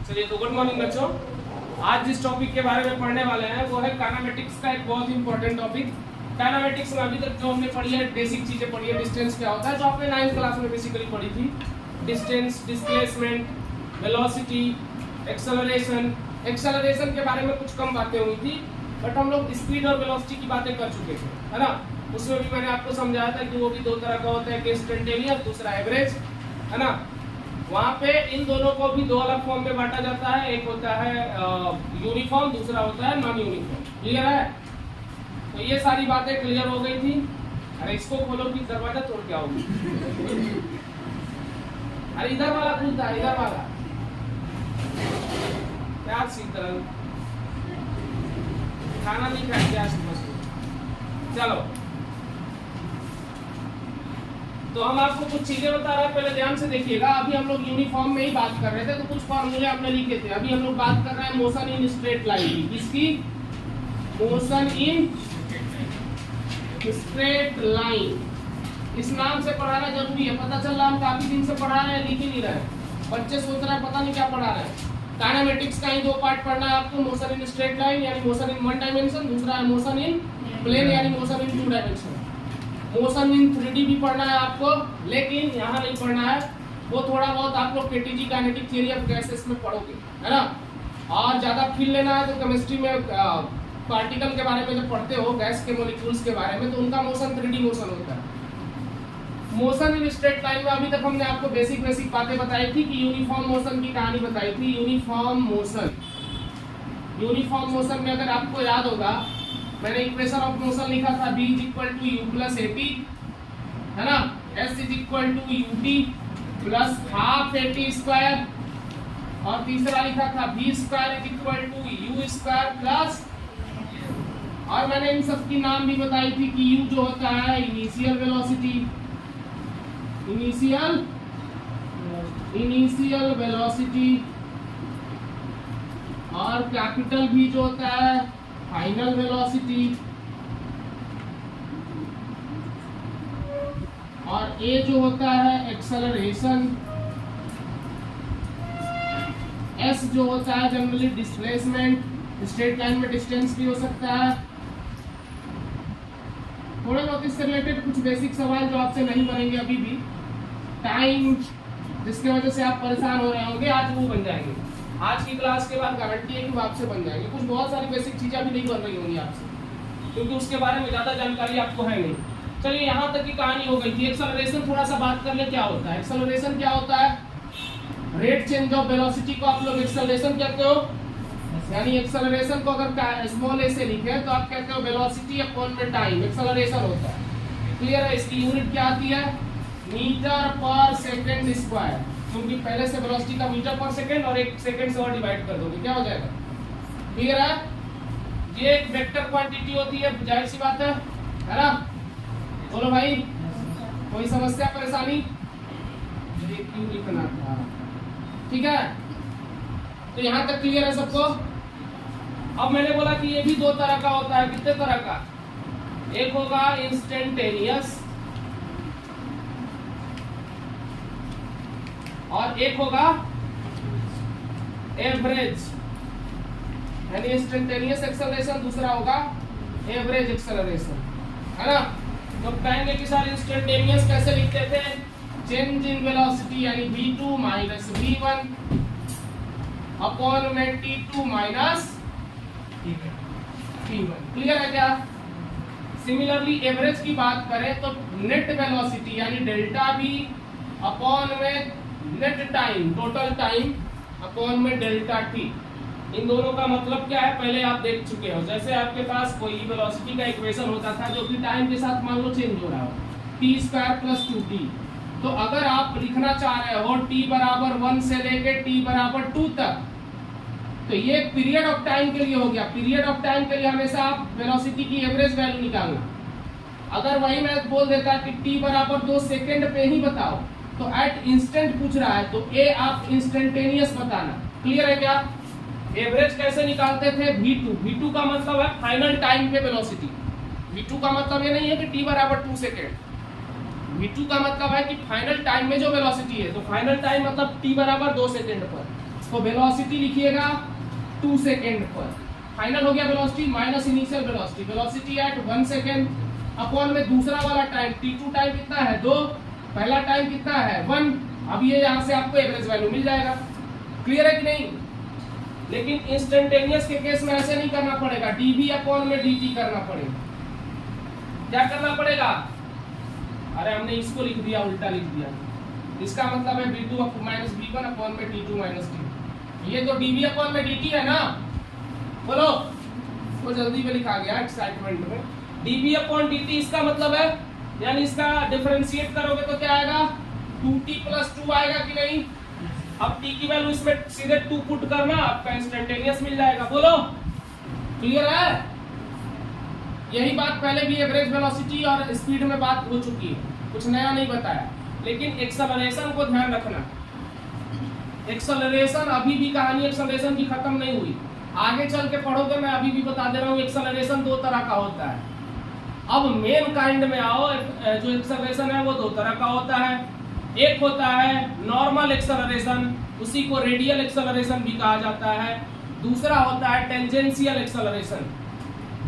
चलिए तो good morning बच्चों। आज जिस टॉपिक के बारे में पढ़ने वाले हैं वो है काइनेमेटिक्स का एक बहुत इंपॉर्टेंट टॉपिक। काइनेमेटिक्स में अभी तक जो हमने पढ़ी है बेसिक चीजें पढ़ी है। डिस्टेंस क्या होता है जो आपने 9th क्लास में बेसिकली पढ़ी थी। Distance, displacement, velocity, acceleration. Acceleration के बारे में कुछ कम बातें हुई थी बट हम लोग स्पीड और वेलोसिटी की बातें कर चुके थे, है ना। उसमें भी मैंने आपको समझाया था कि वो भी दो तरह का होता है, एक इंस्टेंटेनियस, दूसरा एवरेज, है ना। वहाँ पे इन दोनों को भी दो अलग फॉर्म में बांटा जाता है, एक होता है यूनिफॉर्म, दूसरा होता है नॉन यूनिफॉर्म। क्लियर है? तो ये सारी बातें क्लियर हो गई थी। अरे इसको खोलो कि दरवाजा तोड़ के आओगी। अरे इधर वाला खुलता है, इधर वाला क्या शीतल खाना नहीं खाएंगे आज सुबह। चलो तो हम आपको कुछ चीजें बता रहे हैं, पहले ध्यान से देखिएगा। अभी हम लोग यूनिफॉर्म में ही बात कर रहे थे तो कुछ फॉर्मूले हमने लिखे थे। अभी हम लोग बात कर रहे हैं मोशन इन स्ट्रेट लाइन की। किसकी? Motion in straight line. इस नाम से पढ़ाना जरूरी है। पता चल रहा हम काफी दिन से पढ़ा रहे हैं, लिख ही नहीं रहे। बच्चे सोच रहे हैं पता नहीं क्या पढ़ा रहे हैं। काइनेमेटिक्स का ही दो पार्ट पढ़ना है आपको, मोशन इन स्ट्रेट लाइन यानी मोशन इन वन डायमेंशन, दूसरा है मोशन इन प्लेन यानी motion in two dimension. Motion in 3D भी पढ़ना है आपको, लेकिन यहाँ नहीं पढ़ना है। वो थोड़ा बहुत आप लोग KTG kinetic theory of gases में पढ़ोगे, है ना। और ज्यादा फील लेना है तो केमिस्ट्री में पार्टिकल के बारे में जब पढ़ते हो, गैस के मॉलिक्यूल्स के बारे में, तो उनका मोशन 3D मोशन होता है। मोशन इन स्ट्रेट लाइन में अभी तक हमने आपको बेसिक बातें बताई थी कि यूनिफॉर्म मोशन की कहानी बताई थी। यूनिफॉर्म मोशन में अगर आपको याद होगा, मैंने इक्वेशन ऑफ मोशन लिखा था b = u + at, है ना। s = ut + ½ at², और तीसरा लिखा था v² = u² प्लस, और मैंने इन सब की नाम भी बताई थी कि u जो होता है इनिशियल वेलोसिटी, और कैपिटल v जो होता है फाइनल वेलोसिटी, और a जो होता है एक्सेलरेशन, s जो होता है जनरली डिस्प्लेसमेंट। स्ट्रेट लाइन में डिस्टेंस भी हो सकता है। थोड़े बहुत इससे रिलेटेड कुछ बेसिक सवाल जो आपसे नहीं बनेंगे अभी भी। टाइम जिसके वजह से आप परेशान हो रहे होंगे, आज वो बन जाएंगे। आज की क्लास के बाद गारंटी है कि वो आपसे बन जाएंगे। कुछ बहुत सारी बेसिक चीजें अभी नहीं बन रही होंगी आपसे, क्योंकि उसके बारे में ज्यादा जानकारी आपको है नहीं। चलिए यहाँ तक की कहानी हो गई थी। एक्सेलरेशन थोड़ा सा बात कर ले, क्या होता है एक्सेलरेशन? क्या होता है? रेट चेंज ऑफ वेलोसिटी को आप लोग एक्सेलरेशन कहते हो। यानी एक्सेलरेशन को अगर स्मॉल ए से लिखे तो आप कहते हो वेलोसिटी अपॉन में टाइम, एक्सेलरेशन होता है। क्लियर है? इसकी यूनिट क्या आती है? मीटर/सेकंड², क्योंकि पहले से वेलोसिटी का मीटर/सेकंड और 1 सेकंड से और डिवाइड कर दोगे, क्या हो जाएगा? क्लियर है? ये एक वेक्टर क्वांटिटी होती है, जाहिर सी बात है ना। बोलो भाई, कोई समस्या परेशानी? ये क्यों लिखना था? ठीक है, तो यहाँ तक क्लियर है सबको? अब मैंने बोला कि ये भी दो तरह का होता है। कितने तरह का? एक होगा इंस्टेंटेनियस और एक होगा एवरेज, यानी इंस्टेंटेनियस एक्सेलरेशन, दूसरा होगा एवरेज एक्सेलरेशन, है ना। तो कहेंगे कि सर इंस्टेंटेनियस कैसे लिखते थे? चेंज इन वेलोसिटी यानी v2 - v1 अपॉन में t2 - t1। क्लियर है क्या? सिमिलरली एवरेज की बात करें तो नेट वेलोसिटी यानी डेल्टा v अपॉन में net time, total time upon में डेल्टा t। इन दोनों का मतलब क्या है पहले आप देख चुके हो। जैसे आपके पास कोई वेलोसिटी का इक्वेशन होता था जो कि टाइम के साथ मान लो चेंज हो रहा हो, t² + 2t। तो अगर आप लिखना चाह रहे हो t = 1 से लेके t = 2 तक, तो ये पीरियड ऑफ टाइम के लिए हो गया। पीरियड ऑफ टाइम के लिए हमेशा आप वेलोसिटी की एवरेज वैल्यू निकालना। अगर वही मैं बोल देता कि t = 2 सेकंड पे ही बताओ, तो एट इंस्टेंट पूछ रहा है तो a आप इंस्टेंटेनियस बताना। क्लियर है क्या? एवरेज कैसे निकालते थे? v2 का मतलब है फाइनल टाइम पे वेलोसिटी। v2 का मतलब ये नहीं है कि t = 2 सेकंड। v2 का मतलब है कि फाइनल टाइम में जो वेलोसिटी है, तो फाइनल टाइम मतलब t = 2 सेकंड पर। तो वेलोसिटी लिखिएगा 2 सेकेंड पर। फाइनल हो गया velocity minus initial velocity, velocity at 1 second upon में दूसरा वाला टाइम t2 टाइम कितना है 2, पहला टाइम कितना है 1। अब ये यहाँ से आपको एवरेज वैल्यू मिल जाएगा। क्लियर है कि नहीं? लेकिन इंस्टेंटेनियस के केस में ऐसे नहीं करना पड़ेगा, dv अपॉन में dt करना पड़ेगा। क्या करना पड़ेगा? अरे हमने इसको लिख दिया, उल्टा लिख दिया। इसका मतलब है v2 माइनस v1 अपॉन में t2 माइनस t। ये तो dv अपॉन में dt है ना, बोलो। वो जल्दी में लिखा गया एक्साइटमेंट में। dv अपॉन dt इसका मतलब है, यानी इसका डिफरेंशिएट करोगे तो क्या आएगा 2t प्लस 2 आएगा कि नहीं। अब t की वैल्यू इसमें सीधे 2 पुट करना, आपका इंस्टेंटेनियस मिल जाएगा। बोलो क्लियर है? यही बात पहले भी एवरेज वेलोसिटी और स्पीड में बात हो चुकी है, कुछ नया नहीं बताया। लेकिन एक्सेलरेशन को ध्यान रखना, एक्सेलरेशन अभी भी कहानी एक्सेलरेशन की खत्म नहीं हुई, आगे चल के पढ़ोगे। मैं अभी भी बता दे रहा हूँ एक्सेलरेशन 2 तरह का होता है। अब मेन काइंड में आओ, जो एक्सेलरेशन है वो 2 तरह का होता है। एक होता है नॉर्मल एक्सेलरेशन, उसी को रेडियल एक्सेलरेशन भी कहा जाता है। दूसरा होता है टेंजेंशियल एक्सेलरेशन।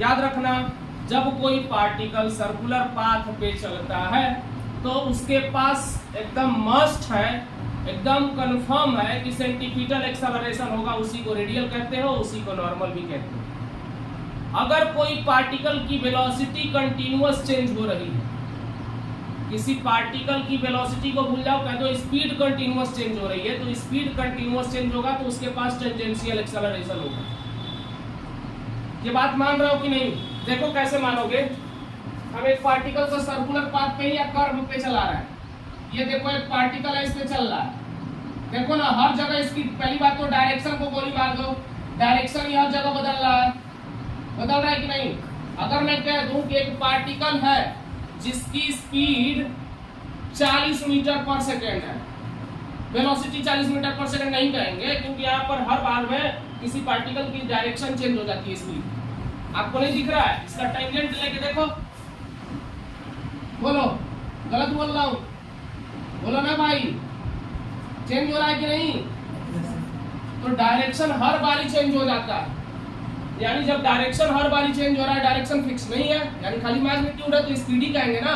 याद रखना, जब कोई पार्टिकल सर्कुलर पाथ पे चलता है तो उसके पास एकदम मस्ट है, एकदम कंफर्म है कि सेंटीपीटल एक्सेलरेशन होगा, उसी को रेडियल कहते हो, उसी को नॉर्मल भी कहते हो। अगर कोई पार्टिकल की वेलोसिटी कंटीन्यूअस चेंज हो रही है, किसी पार्टिकल की वेलोसिटी को भूल जाओ, कह दो स्पीड कंटीन्यूअस चेंज हो रही है, तो स्पीड कंटीन्यूअस चेंज होगा तो उसके पास टेंजेंशियल एक्सेलरेशन होगा। ये बात मान रहे हो कि नहीं? देखो कैसे मानोगे। हम एक पार्टिकल को सर्कुलर पाथ पे या कर्व पे चला रहा है, ये देखो एक पार्टिकल है, इस पे चल रहा है, देखो ना हर जगह इसकी पहली बात तो डायरेक्शन को गोली मार दो, डायरेक्शन ही हर जगह बदल रहा है कि नहीं। अगर मैं कह दूं कि एक पार्टिकल है जिसकी स्पीड 40 मीटर पर सेकेंड है, वेलोसिटी 40 मीटर पर सेकेंड नहीं कहेंगे क्योंकि यहाँ पर हर बार में किसी पार्टिकल की डायरेक्शन चेंज हो जाती है स्पीड। आपको नहीं दिख रहा है? इसका टेंजेंट लेके देखो, बोलो गलत बोल रहा हूं, बोलो ना भाई, चेंज हो रहा है कि नहीं? तो डायरेक्शन हर बारी चेंज हो जाता है, यानी जब डायरेक्शन हर बारी चेंज हो रहा है, डायरेक्शन फिक्स नहीं है, यानी खाली मैग्नीट्यूड है तो स्पीड ही कहेंगे ना।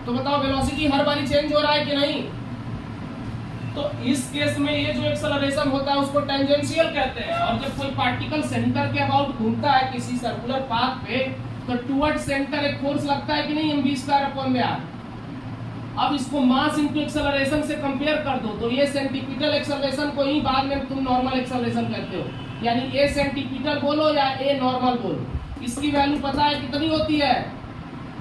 तो बताओ वेलोसिटी हर बारी चेंज हो रहा है कि नहीं? तो इस केस में ये जो एक्सेलरेशन होता है उसको टेंजेंशियल कहते हैं। और जब कोई पार्टिकल सेंटर के अबाउट घूमता है किसी सर्कुलर पाथ पे, तो टुवर्ड सेंटर एक फोर्स लगता है कि नहीं, mv²/r। अब इसको मास इनटू एक्सेलरेशन से कंपेयर कर दो, तो ये सेंटीपीटल एक्सेलरेशन को ही बाद में तुम नॉर्मल एक्सेलरेशन कहते हो, यानी ए सेंटीपीटल बोलो या ए नॉर्मल बोलो। इसकी वैल्यू पता है कितनी होती है?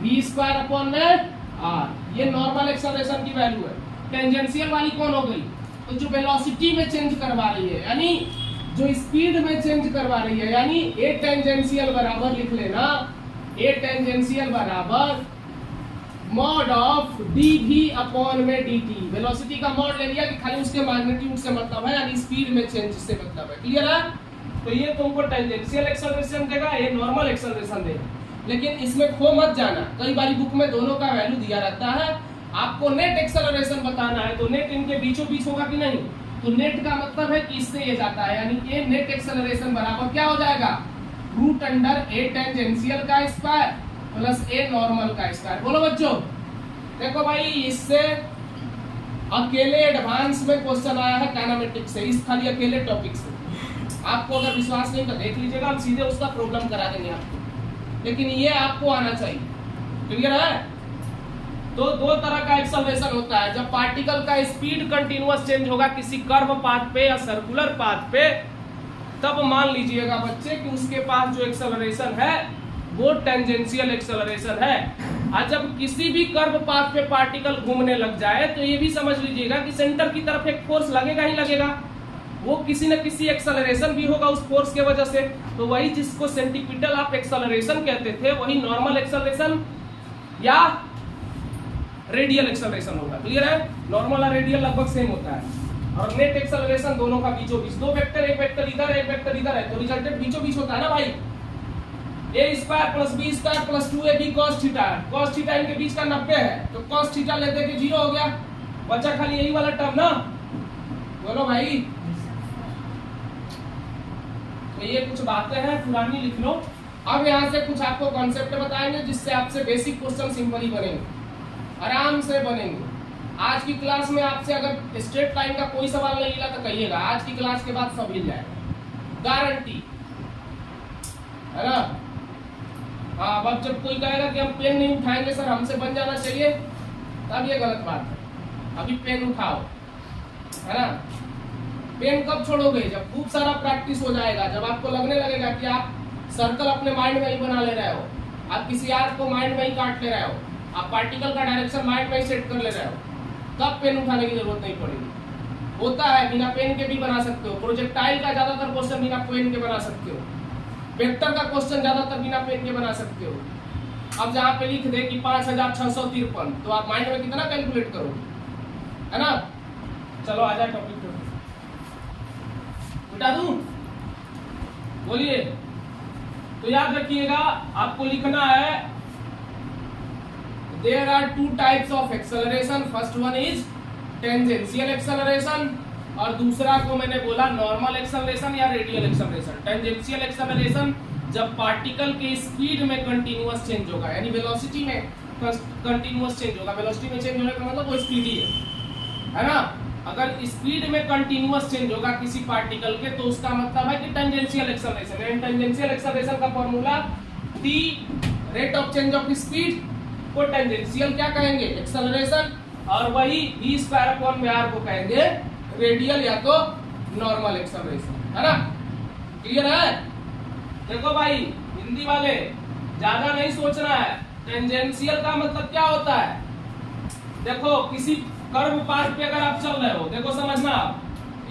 v²/r। ये नॉर्मल एक्सेलरेशन की वैल्यू है। टेंजेंशियल वाली कौन हो गई? तो जो वेलोसिटी में चेंज करवा रही है, यानी जो स्पीड में चेंज करवा रही है, यानी ए टेंजेंशियल बराबर लिख लेना, ए टेंजेंशियल बराबर मॉड ऑफ dv अपॉन में dt। वेलोसिटी का मॉड ले लिया कि खाली उसके मैग्नीट्यूड से मतलब है, यानी स्पीड में चेंज से मतलब है। क्लियर है? तो ये तुमको टेंजेंशियल एक्सेलरेशन देगा, ये नॉर्मल एक्सेलरेशन देगा। लेकिन इसमें खो मत जाना, कई बारी बुक में दोनों का वैल्यू दिया रहता है। आपको नेट एक्सेलरेशन बताना है तो नेट इनके बीचों बीच होगा कि नहीं? तो नेट का मतलब है कि इससे ये जाता है, यानी ए नेट एक्सेलरेशन बराबर क्या हो जाएगा? √ए टेंजेंशियल का स्क्वायर प्लस ए नॉर्मल का स्क्वायर। बोलो बच्चों, देखो भाई इससे अकेले एडवांस में क्वेश्चन आया है काइनेमेटिक्स से, इस खाली अकेले टॉपिक से। आपको अगर विश्वास नहीं तो देख लीजिएगा, हम सीधे उसका प्रॉब्लम करा देंगे आपको, लेकिन ये आपको आना चाहिए। क्लियर है? तो 2 तरह का एक्सेलरेशन होता है। जब पार्टिकल का स्पीड कंटीन्यूअस चेंज होगा किसी कर्व पाथ पे या सर्कुलर पाथ पे, तब मान लीजिएगा बच्चे कि उसके पास जो एक्सेलरेशन है वो टेंजेंशियल एक्सेलरेशन है। और जब किसी भी कर्व पाथ पे पार्टिकल घूमने लग जाए तो ये भी समझ लीजिएगा कि सेंटर की तरफ एक फोर्स लगेगा ही लगेगा, वो किसी न किसी एक्सेलरेशन भी होगा उस फोर्स के वजह से। तो वही जिसको सेंटीपीटल ऑफ एक्सेलरेशन कहते थे, वही नॉर्मल एक्सेलरेशन या रेडियल एक्सेलरेशन होगा। क्लियर है? नॉर्मल और रेडियल लगभग सेम होता है। और नेट एक्सेलरेशन दोनों का बीचों बीच, 2 वेक्टर, एक वेक्टर इधर है एक वेक्टर इधर है, तो रिजल्टेंट बीचों बीच होता है ना भाई। a² + b² + 2ab cos theta, cos theta इनके बीच का 90 है, तो cos थीटा लेते के 0 हो गया, बचा खाली यही वाला टर्म ना। बोलो भाई, तो ये कुछ बातें हैं पुरानी, लिख लो। अब यहाँ से कुछ आपको कॉन्सेप्ट बताएंगे जिससे आपसे बेसिक क्वेश्चन सिंपल ही बनेंगे, आराम से बनेंगे। आज की क्लास में आपसे अगर स्ट्रेट लाइन का कोई सवाल नहीं मिला तो कहिएगा, आज की क्लास के बाद सब मिल जाएगा, गारंटी है ना। हाँ, अब जब कोई कहेगा कि हम पेन नहीं उठाएंगे सर, हमसे बन जाना चाहिए, तब ये गलत बात है। अभी पेन उठाओ, है ना। पेन कब छोड़ोगे? जब खूब सारा प्रैक्टिस हो जाएगा, जब आपको लगने लगेगा कि आप सर्कल अपने माइंड में ही बना ले रहे हो, आप किसी आर्क को माइंड में ही काट ले रहे हो, आप पार्टिकल का डायरेक्शन माइंड में ही सेट कर ले रहे हो, तब पेन उठाने की जरूरत नहीं पड़ेगी। होता है, बिना पेन के भी बना सकते हो। प्रोजेक्टाइल का ज्यादातर क्वेश्चन बिना पेन के बना सकते हो, वेक्टर का क्वेश्चन ज्यादातर बिना पेन के बना सकते हो। अब जहाँ पे लिख दे कि 5653, तो आप माइंड में कितना कैलकुलेट करोगे, है ना। चलो आ जाए टॉपिक पे, बता दूं, बोलिए। तो याद रखिएगा, आपको लिखना है there are two types of acceleration, first one is tangential acceleration और दूसरा को मैंने बोला नॉर्मल एक्सेलरेशन या रेडियल एक्सेलरेशन। टेंजेंशियल एक्सेलरेशन जब पार्टिकल के स्पीड में कंटीन्यूअस चेंज होगा, यानी वेलोसिटी में कंटीन्यूअस चेंज होगा। वेलोसिटी में चेंज होने का मतलब वो स्पीड ही है ना। अगर स्पीड में कंटीन्यूअस चेंज होगा किसी पार्टिकल के, तो उसका मतलब है कि tangential acceleration. And tangential acceleration का formula t rate of change of speed को टेंजेंशियल क्या कहेंगे, एक्सेलरेशन, और वही v स्क्वायर अपॉन में r को कहेंगे रेडियल या तो नॉर्मल एक्सेलरेशन, है ना। क्लियर है? देखो भाई हिंदी वाले, ज्यादा नहीं सोचना है। टेंजेंशियल का मतलब क्या होता है? देखो किसी कर्व पाथ पे अगर आप चल रहे हो, देखो समझना आप,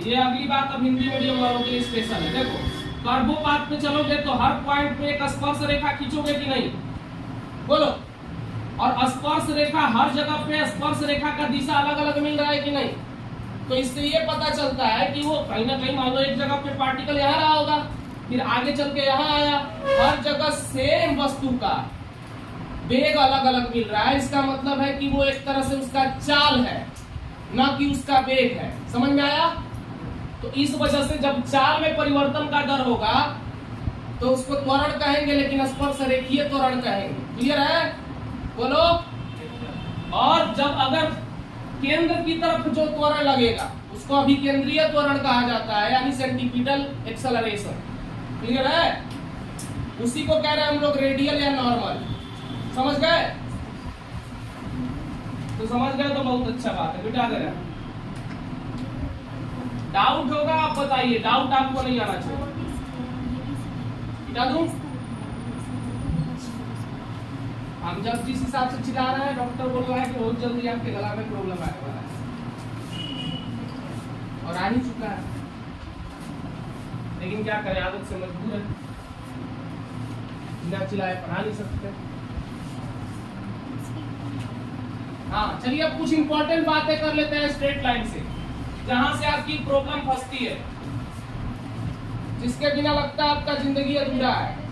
ये अगली बात अब हिंदी मीडियम वालों के लिए स्पेशल है। देखो कर्व पाथ पे चलोगे तो हर पॉइंट पे एक स्पर्श रेखा खींचोगे कि नहीं, बोलो। और स्पर्श रेखा हर जगह पे स्पर्श रेखा का दिशा अलग अलग मिल रहा है कि नहीं। तो इससे ये पता चलता है कि वो कहीं ना कहीं, मान लो एक जगह पे पार्टिकल यहाँ रहा होगा, फिर आगे चल के यहाँ आया, हर जगह सेम वस्तु का वेग अलग अलग मिल रहा है। इसका मतलब है कि वो एक तरह से उसका चाल है, ना कि उसका वेग है। समझ में आया? तो इस वजह से जब चाल में परिवर्तन का दर होगा तो उसको त्वरण कहेंगे, लेकिन स्पर्श रेखीय त्वरण कहेंगे। क्लियर है? बोलो। और जब अगर केंद्र की तरफ जो त्वरण लगेगा उसको अभिकेंद्रीय त्वरण कहा जाता है, यानी सेंटीपिटल एक्सेलरेशन। क्लियर है? उसी को कह रहे हैं हम लोग रेडियल या नॉर्मल। समझ गए? तो समझ गए तो बहुत अच्छा बात है, बिठा दे रहे। डाउट होगा आप बताइए, डाउट आपको नहीं आना चाहिए। बिठा दूं? हम जब जिस हिसाब से चिल्ला रहे हैं, डॉक्टर बोल रहा है कि बहुत जल्दी आपके गला में प्रॉब्लम आने वाला है, और आ ही चुका है, लेकिन क्या करें, आदत से मजबूर है, बिना चिल्लाए पढ़ा नहीं सकते। हाँ चलिए, अब कुछ इंपॉर्टेंट बातें कर लेते हैं स्ट्रेट लाइन से, जहां से आपकी प्रॉब्लम फंसती है, जिसके बिना लगता है आपका जिंदगी अधूरा है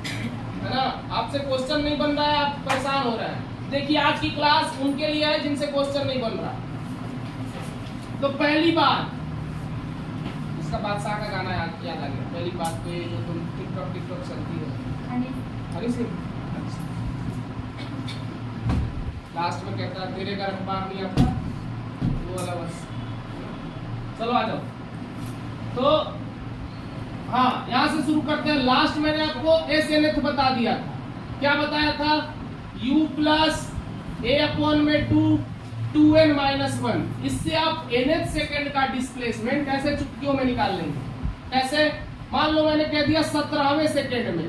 ना। आपसे क्वेश्चन नहीं बन रहा है, आप परेशान हो रहे हैं। देखिए आज की क्लास उनके लिए है जिनसे क्वेश्चन नहीं बन रहा। तो पहली बात, इसका बादशाह का गाना याद आ गया। पहली बात तो ये जो तुम टिकटॉक चलती है, हरी सिंह लास्ट में कहता है तेरे घर अखबार नहीं आता, वो वाला बस। चलो आ जाओ। तो हाँ, यहां से शुरू करते हैं। लास्ट मैंने आपको एस एन एथ बता दिया था। क्या बताया था? u प्लस ए अपॉन में 2n माइनस 1। इससे आप nth सेकेंड का डिस्प्लेसमेंट ऐसे चुटकियों में निकाल लेंगे। ऐसे मान लो मैंने कह दिया 17वें सेकेंड में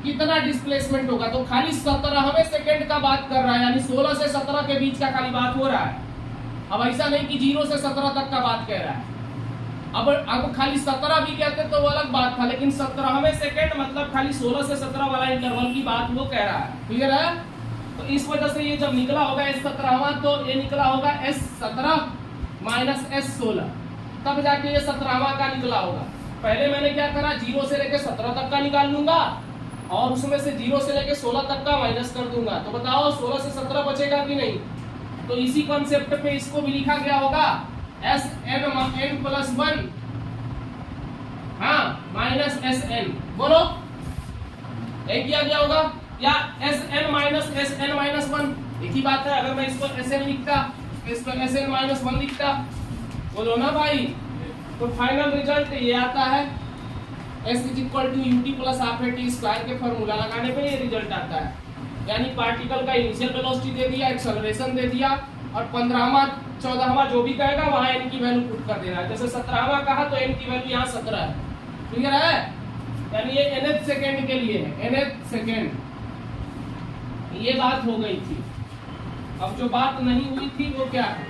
कितना डिस्प्लेसमेंट होगा, तो खाली 17वें सेकेंड का बात कर रहा है, यानी 16 से 17 के बीच का खाली बात हो रहा है। अब ऐसा नहीं कि 0 से 17 तक का बात कह रहा है। अब खाली 17 भी कहते तो वो अलग बात था, लेकिन 17वें सेकेंड मतलब खाली 16 से 17 वाला इंटरवल की बात वो कह रहा है। क्लियर है? तो इस वजह से ये जब निकला होगा S17, तो ये निकला होगा S17 माइनस S16, तब जाके ये 17वां का निकला होगा। पहले मैंने क्या करा, 0 से लेके 17 तक का निकाल लूंगा और उसमें से 0 से लेके 16 तक का माइनस कर दूंगा। तो बताओ 16 से 17 बचेगा कि नहीं? तो इसी कॉन्सेप्ट पे इसको भी लिखा गया होगा Sn n प्लस 1 हाँ माइनस माइनस एस एन, बोलो एक किया गया होगा, या s n minus s n minus one, एक ही बात है। अगर मैं इसको एस एन लिखता तो इसको एस एन माइनस वन लिखता, बोलो ना भाई। तो फाइनल रिजल्ट ये आता है, s is equal to u t plus half a t square के फॉर्मूला लगाने पे ये रिजल्ट आता है। यानी पार्टिकल का इनिशियल वेलोसिटी दे दिया, एक्सेलरेशन दे दिया, और 15वां 14वां जो भी कहेगा वहां एन की वैल्यू पुट कर देना है। जैसे 17वां कहा तो एन की वैल्यू यहाँ 17 है, क्लियर है? यानी ये nth सेकेंड के लिए है, nth सेकेंड। ये बात हो गई थी। अब जो बात नहीं हुई थी वो क्या है,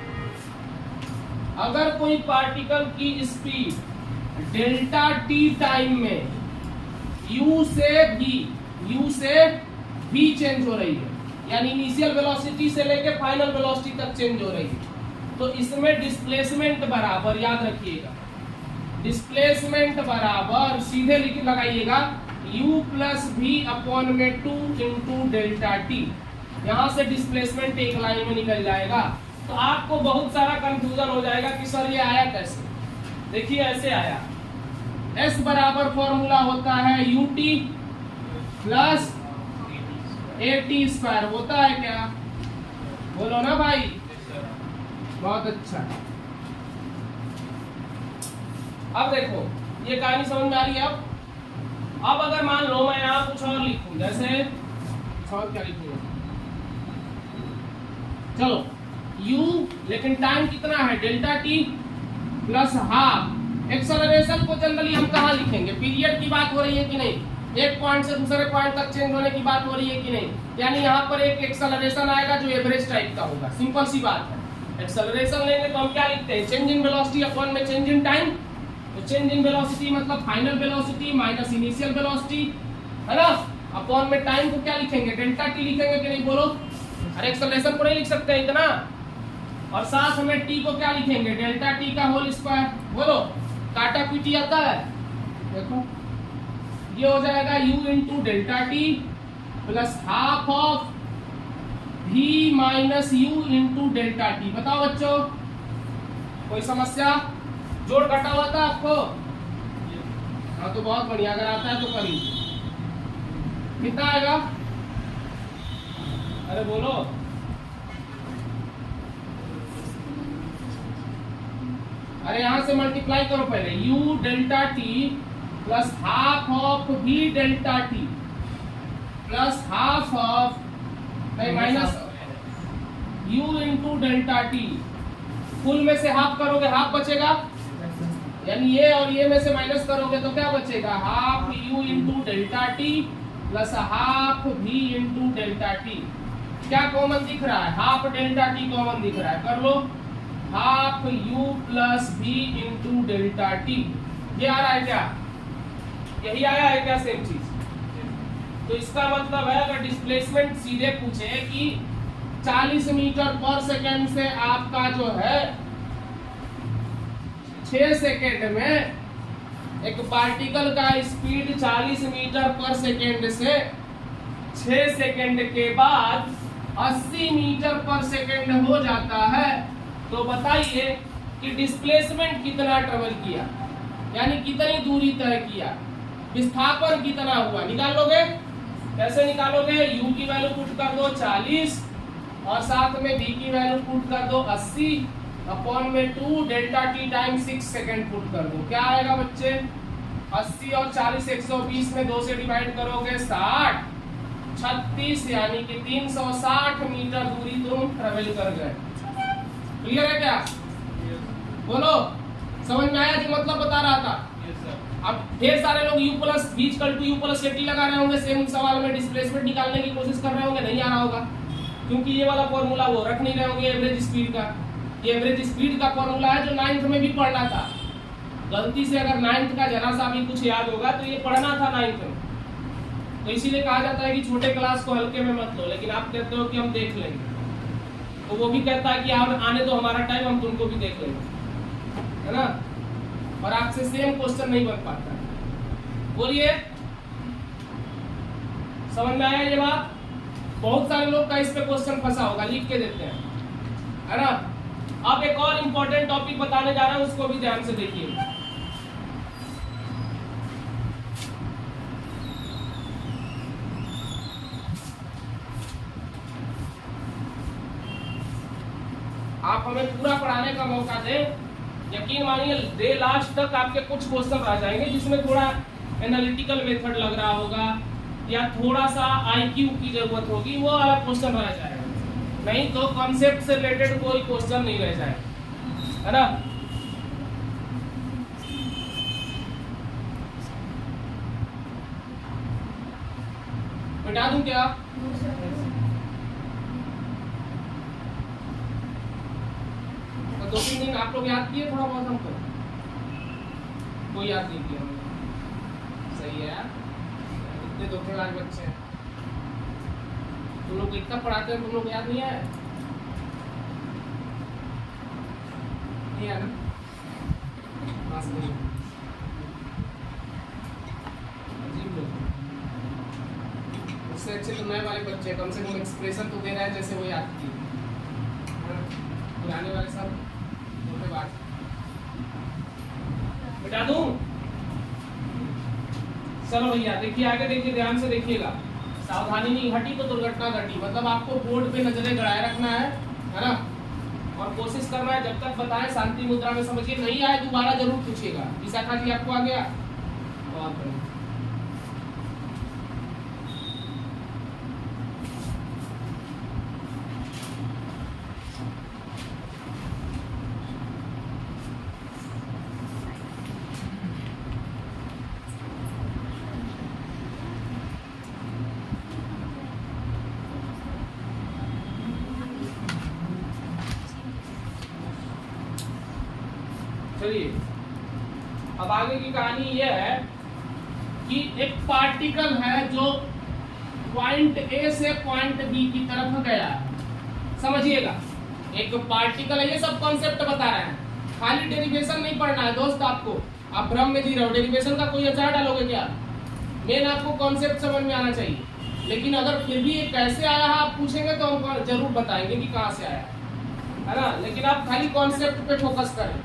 अगर कोई पार्टिकल की स्पीड डेल्टा टी टाइम में u से v चेंज हो रही है, यानी इनिशियल वेलोसिटी से लेके फाइनल वेलोसिटी तक चेंज हो रही है, तो इसमें डिस्प्लेसमेंट बराबर, याद रखिएगा, डिस्प्लेसमेंट बराबर सीधे लिख लगाइएगा u प्लस वी अपॉन में 2 इंटू डेल्टा टी। यहां से डिस्प्लेसमेंट एक लाइन में निकल जाएगा। तो आपको बहुत सारा कंफ्यूजन हो जाएगा कि सर ये आया कैसे। देखिए ऐसे आया, s बराबर फॉर्मूला होता है ut प्लस at स्क्वायर, होता है क्या? बोलो ना भाई, बहुत अच्छा। अब देखो ये कहानी समझ में आ रही है। अब अगर मान लो मैं यहाँ कुछ और लिखूं, जैसे और क्या लिखूंगा, चलो u, लेकिन टाइम कितना है, delta T plus half. Acceleration को जनरली हम कहाँ लिखेंगे, पीरियड की बात हो रही है कि नहीं, एक पॉइंट से दूसरे पॉइंट तक चेंज होने की बात हो रही है कि नहीं। यानी यहाँ पर एक एक्सेलरेशन आएगा जो एवरेज टाइप का होगा, सिंपल सी बात है। एक्सेलरेशन लेंगे तो हम क्या लिखते हैं, चेंज इन वेलोसिटी अपॉन में चेंज इन टाइम। तो चेंज इन वेलोसिटी मतलब final velocity minus initial velocity, है ना, अपॉन में टाइम को क्या लिखेंगे, डेल्टा टी लिखेंगे कि नहीं, बोलो। अरे एक्सेलरेशन को नहीं लिख सकते इतना, और साथ में टी को क्या लिखेंगे, डेल्टा टी का होल स्क्वायर, बोलो। काटा पीटी आता है, देखो ये हो जाएगा u into delta T plus half of v minus u into delta T. बताओ बच्चों, कोई समस्या? जोड़ घटा हुआ था आपको? हाँ तो बहुत बढ़िया, अगर आता है तो कर लीजिए। कितना आएगा, अरे बोलो। अरे यहां से मल्टीप्लाई करो पहले, u delta T plus half of v delta T plus half of minus u into delta T. Full में से हाफ करोगे हाफ बचेगा, यानी ये और ये में से माइनस करोगे तो क्या बचेगा, half u into delta T plus half v into delta T. क्या कॉमन दिख रहा है, हाफ डेल्टा टी कॉमन दिख रहा है, कर लो, half u plus v into delta t. ये आ रहा है क्या, यही आया है क्या, सेम चीज। तो इसका मतलब है अगर डिस्प्लेसमेंट सीधे पूछे कि 40 मीटर पर सेकेंड से आपका जो है 6 सेकेंड में एक पार्टिकल का स्पीड 40 मीटर पर सेकेंड से 6 सेकेंड के बाद 80 मीटर पर सेकेंड हो जाता है, तो बताइए कि डिस्प्लेसमेंट कितना ट्रेवल किया, यानी कितनी दूरी तय किया, विस्थापन कितना हुआ, निकाल लोगे। कैसे निकालोगे, u की वैल्यू पुट कर दो 40 और साथ में v की वैल्यू पुट कर दो 80 अपॉन में 2 delta T time 6 second put कर दो। क्या आएगा बच्चे, 80 और 40 120 में 2 से डिवाइड करोगे 60, 36, यानी कि 360 मीटर दूरी तुम ट्रेवल कर गए। क्लियर है क्या, बोलो, समझ में आया जो मतलब बता रहा था। अब ढेर सारे लोग u plus v equal to u प्लस at लगा रहे होंगे, सेम सवाल में डिस्प्लेसमेंट निकालने की कोशिश कर रहे होंगे, नहीं आ रहा होगा क्योंकि ये वाला फॉर्मूला वो रख नहीं रहे होंगे एवरेज स्पीड का। ये एवरेज स्पीड का फॉर्मूला है जो 9th में भी पढ़ना था। गलती से अगर 9th का जरा सा भी कुछ याद होगा तो ये पढ़ना था 9th में, तो इसीलिए कहा जाता है कि छोटे क्लास को हल्के में मत लो, लेकिन आप कहते हो कि हम देख लेंगे, तो वो भी कहता है कि आप आने दो हमारा टाइम, हम तुमको भी देख लेंगे, है ना, और आपसे सेम क्वेश्चन नहीं बन पाता है। बोलिए, समझ में आया ये बात? बहुत सारे लोग का इस पे क्वेश्चन फंसा होगा, लिख के देते हैं, है ना। अब एक और इंपॉर्टेंट टॉपिक बताने जा रहा हूं, उसको भी ध्यान से देखिए। हमें पूरा पढ़ाने का मौका दें, यकीन मानिए डे लास्ट तक आपके कुछ क्वेश्चन आ जाएंगे जिसमें थोड़ा एनालिटिकल मेथड लग रहा होगा या थोड़ा सा आईक्यू की जरूरत होगी, वो वाला क्वेश्चन रह जाएगा, नहीं तो कॉन्सेप्ट से रिलेटेड कोई क्वेश्चन नहीं रह जाएगा, है ना। मिटा दूं क्या? तो 2-3 दिन आप लोग याद किए थोड़ा बहुत हमको? कोई याद नहीं किया? सही है यार, इतने धोखेबाज बच्चे हैं। तुम लोग इतना पढ़ाते हैं, तुम लोग याद नहीं है? नहीं है ना? अजीब लोग, उससे अच्छे तो नए वाले बच्चे कम से कम एक्सप्रेशन तो दे रहे हैं जैसे वो याद किए। पुराने वाले सब धोखेबाज। मिटा दूं? चलो भैया देखिए, आगे देखिए, ध्यान से देखिएगा। सावधानी नहीं घटी तो दुर्घटना घटी, मतलब आपको बोर्ड पे नजरें गड़ाए रखना है ना, और कोशिश करना है जब तक बताएं शांति मुद्रा में समझिए, नहीं आए दोबारा जरूर पूछिएगा। विशाखा जी आपको आ गया? बहुत बढ़िया। चलिए अब आगे की कहानी यह है कि एक पार्टिकल है जो पॉइंट ए से पॉइंट बी की तरफ गया। समझिएगा, एक पार्टिकल है, ये सब कॉन्सेप्ट बता रहे हैं, खाली डेरिवेशन नहीं पढ़ना है दोस्त आपको। आप भ्रम में जी रहे हो, डेरिवेशन का कोई अचार डालोगे क्या? मेन आपको कॉन्सेप्ट समझ में आना चाहिए। लेकिन अगर फिर भी ये कैसे आया है आप पूछेंगे तो हम जरूर बताएंगे कि कहाँ से आया है ना। लेकिन आप खाली कॉन्सेप्ट पे फोकस करें,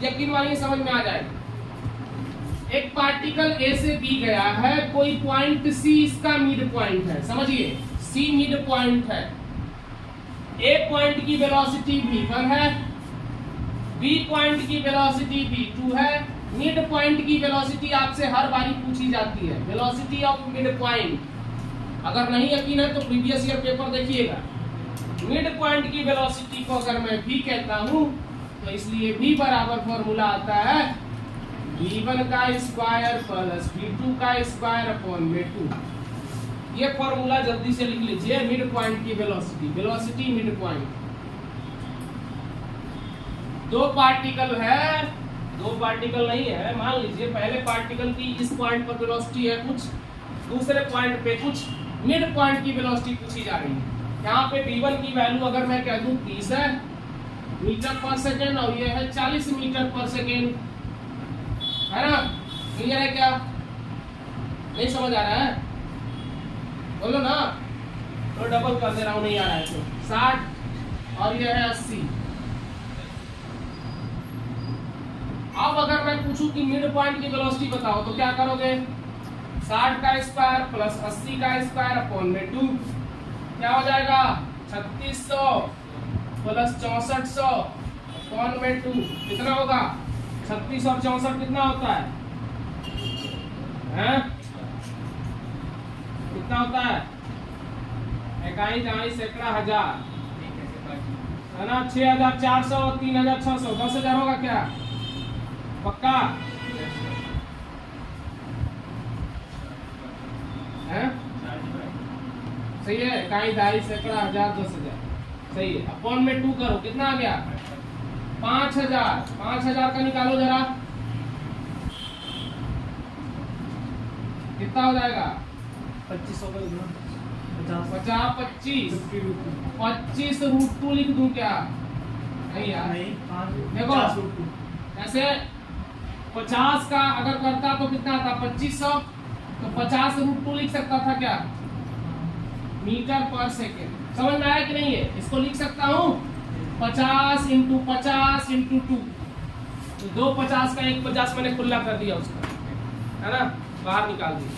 यकीन मानिए समझ में आ जाएगा। एक पार्टिकल ए से बी गया है, कोई पॉइंट सी इसका मिड पॉइंट है, समझिए सी मिड पॉइंट है। ए पॉइंट की वेलोसिटी v1 है, बी पॉइंट की वेलोसिटी v2 है। मिड पॉइंट की वेलोसिटी आपसे हर बारी पूछी जाती है, वेलोसिटी ऑफ मिड पॉइंट। अगर नहीं यकीन है तो प्रीवियस ईयर पेपर देखिएगा। मिड पॉइंट की वेलोसिटी को अगर मैं v कहता हूं तो इसलिए v बराबर फॉर्मूला आता है v1 का स्क्वायर प्लस v2 का स्क्वायर अपॉन v2। ये फॉर्मूला जल्दी से लिख लीजिए, मिड पॉइंट की वेलोसिटी, वेलोसिटी मिड पॉइंट। दो पार्टिकल है, दो पार्टिकल नहीं है, मान लीजिए पहले पार्टिकल की इस पॉइंट पर वेलोसिटी है कुछ, दूसरे पॉइंट पे कुछ, मिड पॉइंट की वेलोसिटी पूछी जा रही है। यहाँ पे v1 की वैल्यू अगर मैं कह दूं 30 है मीटर पर सेकेंड और ये है 40 मीटर पर सेकेंड, है ना। क्लियर है क्या? नहीं समझ आ रहा है? बोलो ना, तो डबल कर दे रहा हूं, नहीं आ रहा है तो 60 और ये है 80। अब अगर मैं पूछूं कि मिड पॉइंट की वेलोसिटी बताओ तो क्या करोगे? 60 का स्क्वायर प्लस 80 का स्क्वायर अपॉन में 2, क्या हो जाएगा? 3600 प्लस 6400 अपॉन में 2, कितना होगा? 36 और 64 कितना होता है? हैं? कितना होता है? इकाई दहाई सैकड़ा हजार, है ना। 6400 और 3600, 10,000 होगा क्या? पक्का है? सही है, इकाई दहाई सैकड़ा हजार 10,000, सही है। अपॉन में 2 करो, कितना आ गया? 5,000। 5,000 का निकालो जरा, कितना हो जाएगा? 25 होगा, 50 25 25 रूट 2 लिख दूं क्या? नहीं यार, नहीं, देखो ऐसे 50 का अगर करता तो कितना आता? 2500, तो 50 रूट 2 लिख सकता था क्या? मीटर पर सेकेंड। समझ में आया कि नहीं है? इसको लिख सकता हूँ 50 इंटू 50 इंटू 2, तो 2 50 का 1 50 मैंने खुला कर दिया उसका, है ना, बाहर निकाल दिया।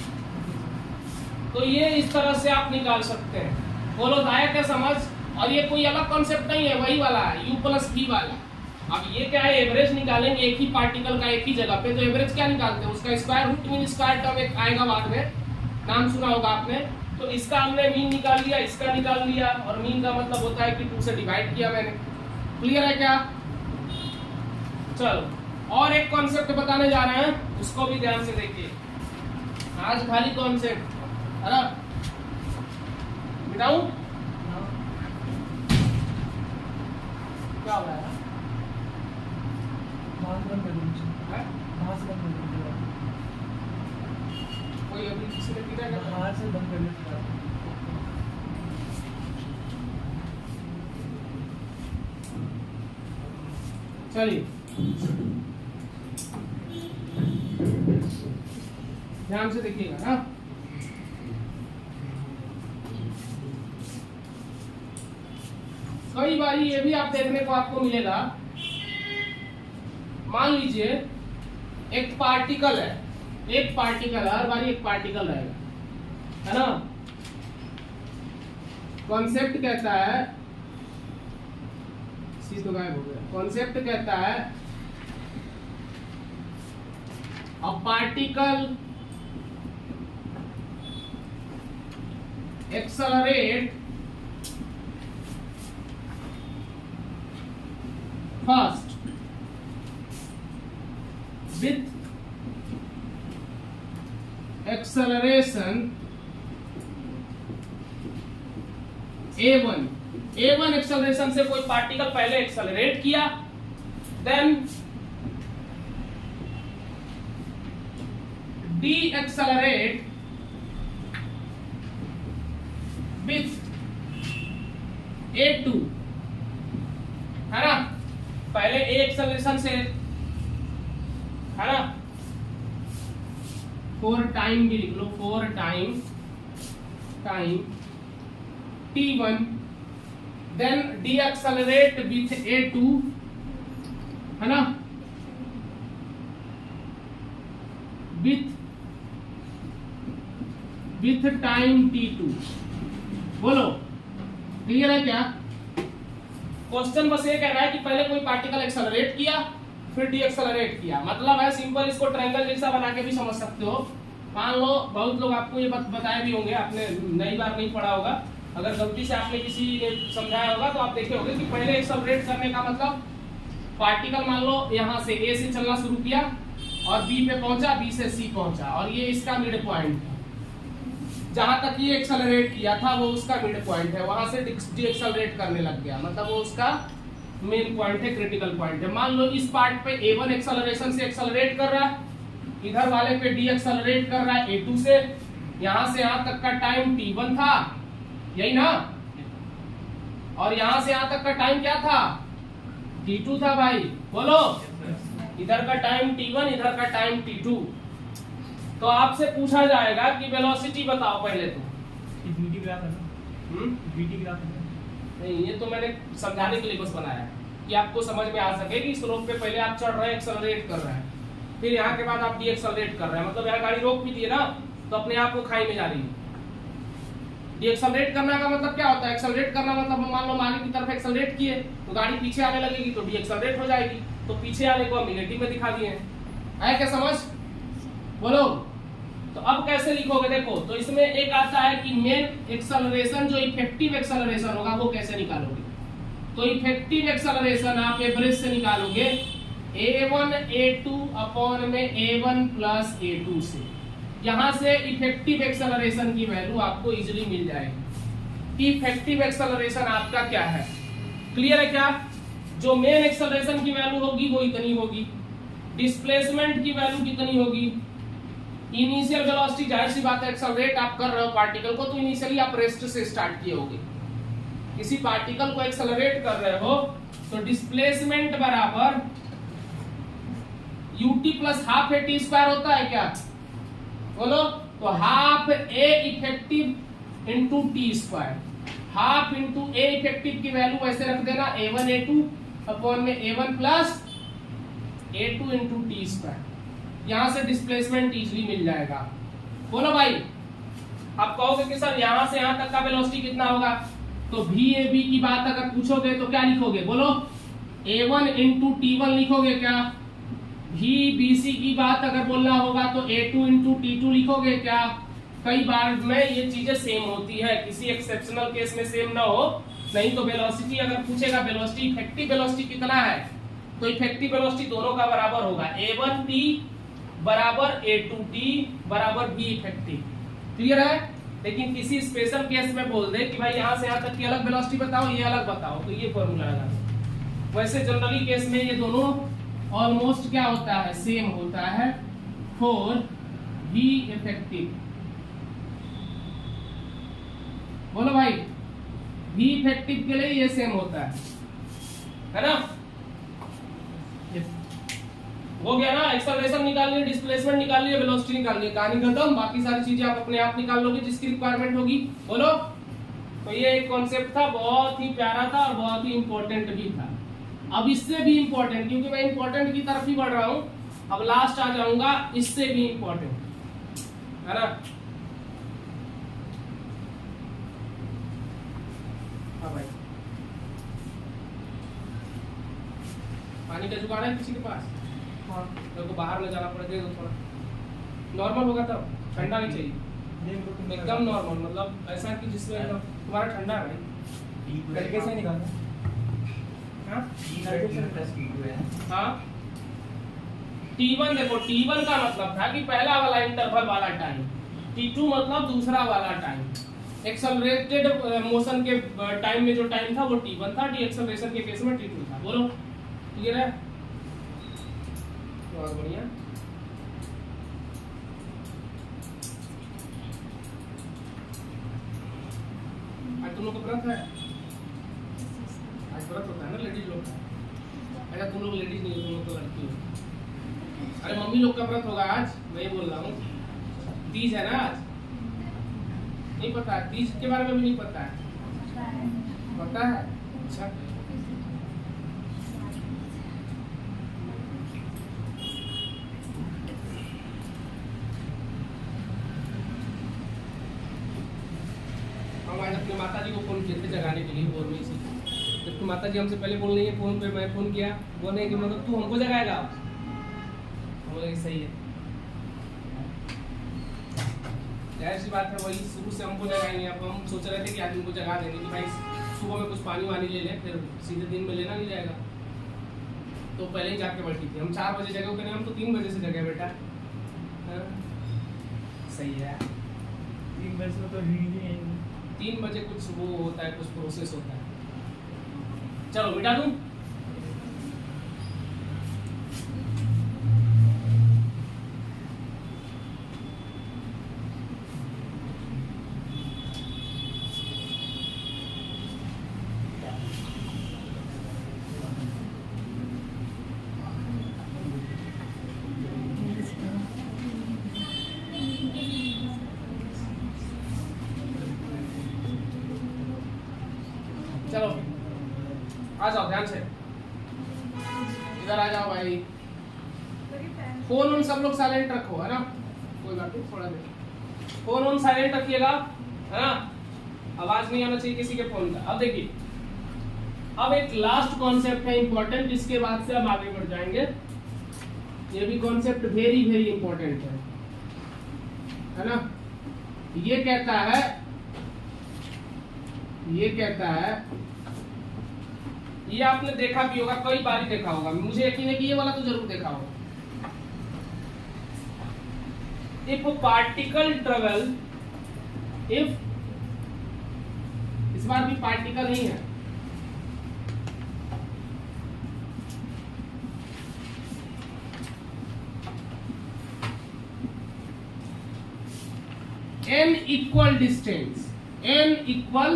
तो ये इस तरह से आप निकाल सकते हैं। बोलो आया क्या समझ? और ये कोई अलग कॉन्सेप्ट नहीं है, वही वाला है u प्लस v वाला। अब ये क्या है, एवरेज निकालेंगे एक ही पार्टिकल का एक ही जगह पे, तो एवरेज क्या निकालते हैं, उसका square root mean square term एक आएगा बाद में, नाम सुना होगा आपने। तो इसका हमने मीन निकाल लिया, इसका निकाल लिया, और मीन का मतलब होता है कि 2 से डिवाइड किया मैंने। क्लियर है क्या? चलो और एक कॉन्सेप्ट बताने जा रहे हैं, उसको भी ध्यान से देखिए। आज खाली कॉन्सेप्ट है ना, बताऊं क्या हो रहा है? हैं? कोई अभी किसी ने पीटा क्या? चलिए ध्यान से देखिएगा ना। कई बार ये भी आप देखने को आपको मिलेगा, मान लीजिए एक पार्टिकल है, हर बार एक पार्टिकल रहेगा, है ना। कॉन्सेप्ट कहता है, सी तो गायब हो गया, कॉन्सेप्ट कहता है a particle accelerate first with acceleration a1 acceleration से कोई पार्टिकल पहले एक्सेलरेट किया, then the accelerate with a2, है ना। पहले ए एक्सेलरेशन से, है ना, फॉर टाइम भी लिख लो, for time t1, then the accelerate with a2, है ना, विथ टाइम t2। बोलो क्लियर है क्या? क्वेश्चन बस ये कह रहा है कि पहले कोई पार्टिकल एक्सेलरेट किया, फिर डी एक्सेलरेट किया। मतलब है सिंपल, इसको ट्रायंगल जैसा बना के भी समझ सकते हो। मान लो बहुत लोग आपको ये बताए भी होंगे, आपने नई बार नहीं पढ़ा होगा, अगर गलती से आपने किसी ने समझाया होगा तो आप देखे होंगे कि पहले एक्सेलरेट करने का मतलब पार्टिकल मान लो यहाँ से ए से चलना शुरू किया और बी पे पहुंचा, बी से सी पहुंचा, और ये इसका मिड पॉइंट है। जहां तक ये एक्सेलरेट किया था वो उसका मिड पॉइंट है, वहां से डी एक्सेलरेट करने लग गया, मतलब वो उसका मेन पॉइंट है, क्रिटिकल पॉइंट है। मान लो इस पार्ट पे a1 एक्सेलरेशन से एक्सेलरेट कर रहा है, इधर वाले पे डी एक्सेलरेट कर रहा है a2 से, यहां से यहां तक का टाइम t1 था, यही ना, और यहां से यहां तक का टाइम क्या था, t2 था भाई। बोलो, इधर का टाइम t1, इधर का टाइम t2। तो आपसे पूछा जाएगा कि वेलोसिटी बताओ पहले तो। VT ग्राफ है ना, VT ग्राफ है नहीं, ये तो मैंने समझाने के लिए बस बनाया है कि आपको समझ में आ सके कि स्लोप पे पहले आप चढ़ रहे हैं, एक्सेलरेट कर रहे हैं, फिर यहाँ के बाद आप डी एक्सेलरेट कर रहे हैं, मतलब यहाँ गाड़ी रोक भी दिए ना तो अपने आप को खाई में जा रही है। डी एक्सेलरेट करना का मतलब क्या होता है, एक्सेलरेट करना मतलब मान लो आगे की तरफ एक्सेलरेट किए तो गाड़ी पीछे आने लगेगी तो डी एक्सेलरेट हो जाएगी, तो पीछे आने को हम नेगेटिव में दिखा दिए हैं। क्या समझ? बोलो। तो अब कैसे लिखोगे, देखो तो इसमें एक आता है कि मेन एक्सेलरेशन जो इफेक्टिव एक्सेलरेशन होगा वो कैसे निकालोगे। तो इफेक्टिव एक्सेलरेशन आप एवरेज से निकालोगे a1 a2 अपॉन में a1 प्लस a2 से। यहां से इफेक्टिव एक्सेलरेशन की वैल्यू आपको इजीली मिल जाएगी कि इफेक्टिव एक्सेलरेशन आपका क्या है। क्लियर है क्या? जो मेन एक्सेलरेशन की वैल्यू होगी वो इतनी होगी, डिस्प्लेसमेंट की वैल्यू कितनी होगी, इनिशियल वेलोसिटी, जाहिर सी बात है एक्सेलरेट आप कर रहे हो पार्टिकल को तो इनिशियली आप रेस्ट से स्टार्ट किए होगे, किसी पार्टिकल को एक्सेलरेट कर रहे हो तो डिस्प्लेसमेंट बराबर ut plus half a t square होता है क्या? बोलो। तो half a effective into t square, half into a effective की वैल्यू ऐसे रख देना a1 a2 अपॉन में a1 plus a2 into t square. यहां से डिस्प्लेसमेंट इजीली मिल जाएगा। बोलो भाई। आप कहोगे कि सर यहां से यहां तक का वेलोसिटी कितना होगा, तो VAB की बात अगर पूछोगे तो क्या लिखोगे, बोलो A1 इंटू T1 लिखोगे क्या? VBC की बात अगर बोलना होगा तो A2 इंटू T2 लिखोगे क्या? कई बार में ये चीजें सेम होती है, किसी एक्सेप्शनल केस में सेम ना हो, नहीं तो वेलोसिटी अगर पूछेगा वेलोसिटी इफेक्टिव वेलोसिटी कितना है, तो इफेक्टिव वेलोसिटी दोनों का बराबर होगा, A1T बराबर A2T बराबर V इफेक्टिव। क्लियर है? लेकिन किसी स्पेशल केस में बोल दे कि भाई यहाँ से यहाँ तक की अलग वेलोसिटी बताओ, ये अलग बताओ, तो ये फॉर्मूला लगा। वैसे जनरली केस में ये दोनों ऑलमोस्ट क्या होता है, सेम होता है फॉर V इफेक्टिव। बोलो भाई, V इफेक्टिव के लिए ये सेम होता है ना? हो गया ना? एक्सेलरेशन निकाल लिए, डिस्प्लेसमेंट निकाल लिए, वेलोसिटी निकाल लिए, कहानी खत्म। बाकी सारी चीजें आप अपने आप निकाल लोगे जिसकी रिक्वायरमेंट होगी। बोलो। तो ये एक कॉन्सेप्ट था, बहुत ही प्यारा था और बहुत ही इंपॉर्टेंट भी था। अब इससे भी इंपॉर्टेंट, क्योंकि मैं इंपॉर्टेंट की तरफ ही बढ़ रहा हूं, अब लास्ट आ जाऊंगा इससे भी इंपॉर्टेंट, है ना? हाँ भाई, पानी का जुगाड़ है किसी के पास? तो बाहर ले जाना पड़ेगा, तो थोड़ा नॉर्मल होगा तब, ठंडा नहीं चाहिए, एकदम नॉर्मल, मतलब ऐसा कि जिसमें एकदम तुम्हारा ठंडा है भाई, तरीके से निकालना। हाँ, T1 देखो, T1 का मतलब था कि पहला वाला इंटरवल वाला टाइम, T2 मतलब दूसरा वाला टाइम। एक्सेलरेटेड मोशन के टाइम में जो टाइम था वो T1 था, डीएक्सेलरेशन के केस में T2 था। बोलो, क्लियर है? बहुत बढ़िया। आज तुम लोग का व्रत है? आज व्रत होता है ना लेडीज लोग का? अच्छा, तुम लोग लेडीज नहीं हो, तुम लोग तो लड़की हो। अरे मम्मी लोग का व्रत होगा आज, मैं ये बोल रहा हूँ। तीज है ना आज? नहीं पता? तीज के बारे में भी नहीं पता है? पता है? अच्छा, अपने माता जी को फोन किए थे जगाने के लिए भोर में इसी, जबकि माता जी हमसे पहले बोल रही है फोन पे, मैं फोन किया, बोल रहे कि मतलब तू हमको जगाएगा? हम बोले सही है, जाहिर सी बात है, वही शुरू से हमको जगाएंगे। अब हम सोच रहे थे कि आज उनको जगा देंगे कि भाई सुबह में कुछ पानी वानी ले लें, फिर सीधे दिन में लेना नहीं जाएगा, तो पहले ही जाके बैठी थी। हम 4 बजे जगह नहीं, हम तो 3 बजे से जगे बेटा। सही है, 3 बजे से तो 3 बजे कुछ वो होता है, कुछ प्रोसेस होता है। चलो मिटा दूं? चलो आ जाओ, ध्यान से इधर आ जाओ भाई। फोन उन सब लोग साइलेंट रखो, है ना? कोई बात नहीं, थोड़ा देर फोन उन साइलेंट रखिएगा, है ना? आवाज नहीं आना चाहिए किसी के फोन का। अब देखिए, अब एक लास्ट कॉन्सेप्ट है इंपॉर्टेंट, जिसके बाद से हम आगे बढ़ जाएंगे। ये भी कॉन्सेप्ट वेरी वेरी इंपॉर्टेंट है ना? ये कहता है, ये आपने देखा भी होगा, कई बार ही देखा होगा, मुझे यकीन है कि ये वाला तो जरूर देखा होगा। इफ पार्टिकल ट्रेवल, इफ, इस बार भी पार्टिकल नहीं है, n equal distance, n equal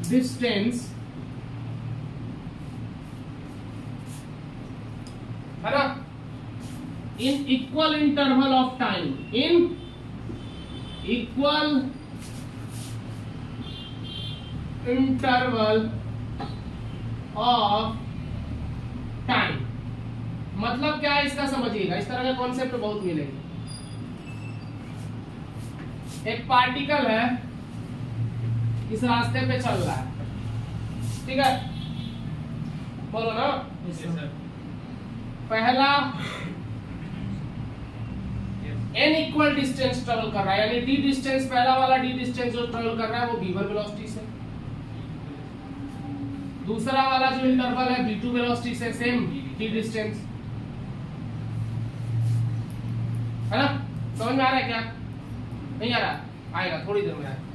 distance, है ना? in equal interval of time, in equal interval of time, मतलब क्या है इसका समझिएगा। इस तरह का कॉन्सेप्ट बहुत मिलेंगे। एक पार्टिकल है, इस रास्ते पे चल रहा है, ठीक है, बोलो ना। Yes, sir. पहला n इक्वल डिस्टेंस ट्रेवल कर रहा है, यानी d डिस्टेंस, पहला वाला d डिस्टेंस जो ट्रेवल कर रहा है वो v1 वेलोसिटी से, दूसरा वाला जो इंटरवल है v2 वेलोसिटी से, सेम d डिस्टेंस, है ना। समझ में आ रहा है क्या? नहीं आ रहा? आएगा थोड़ी देर में आएगा।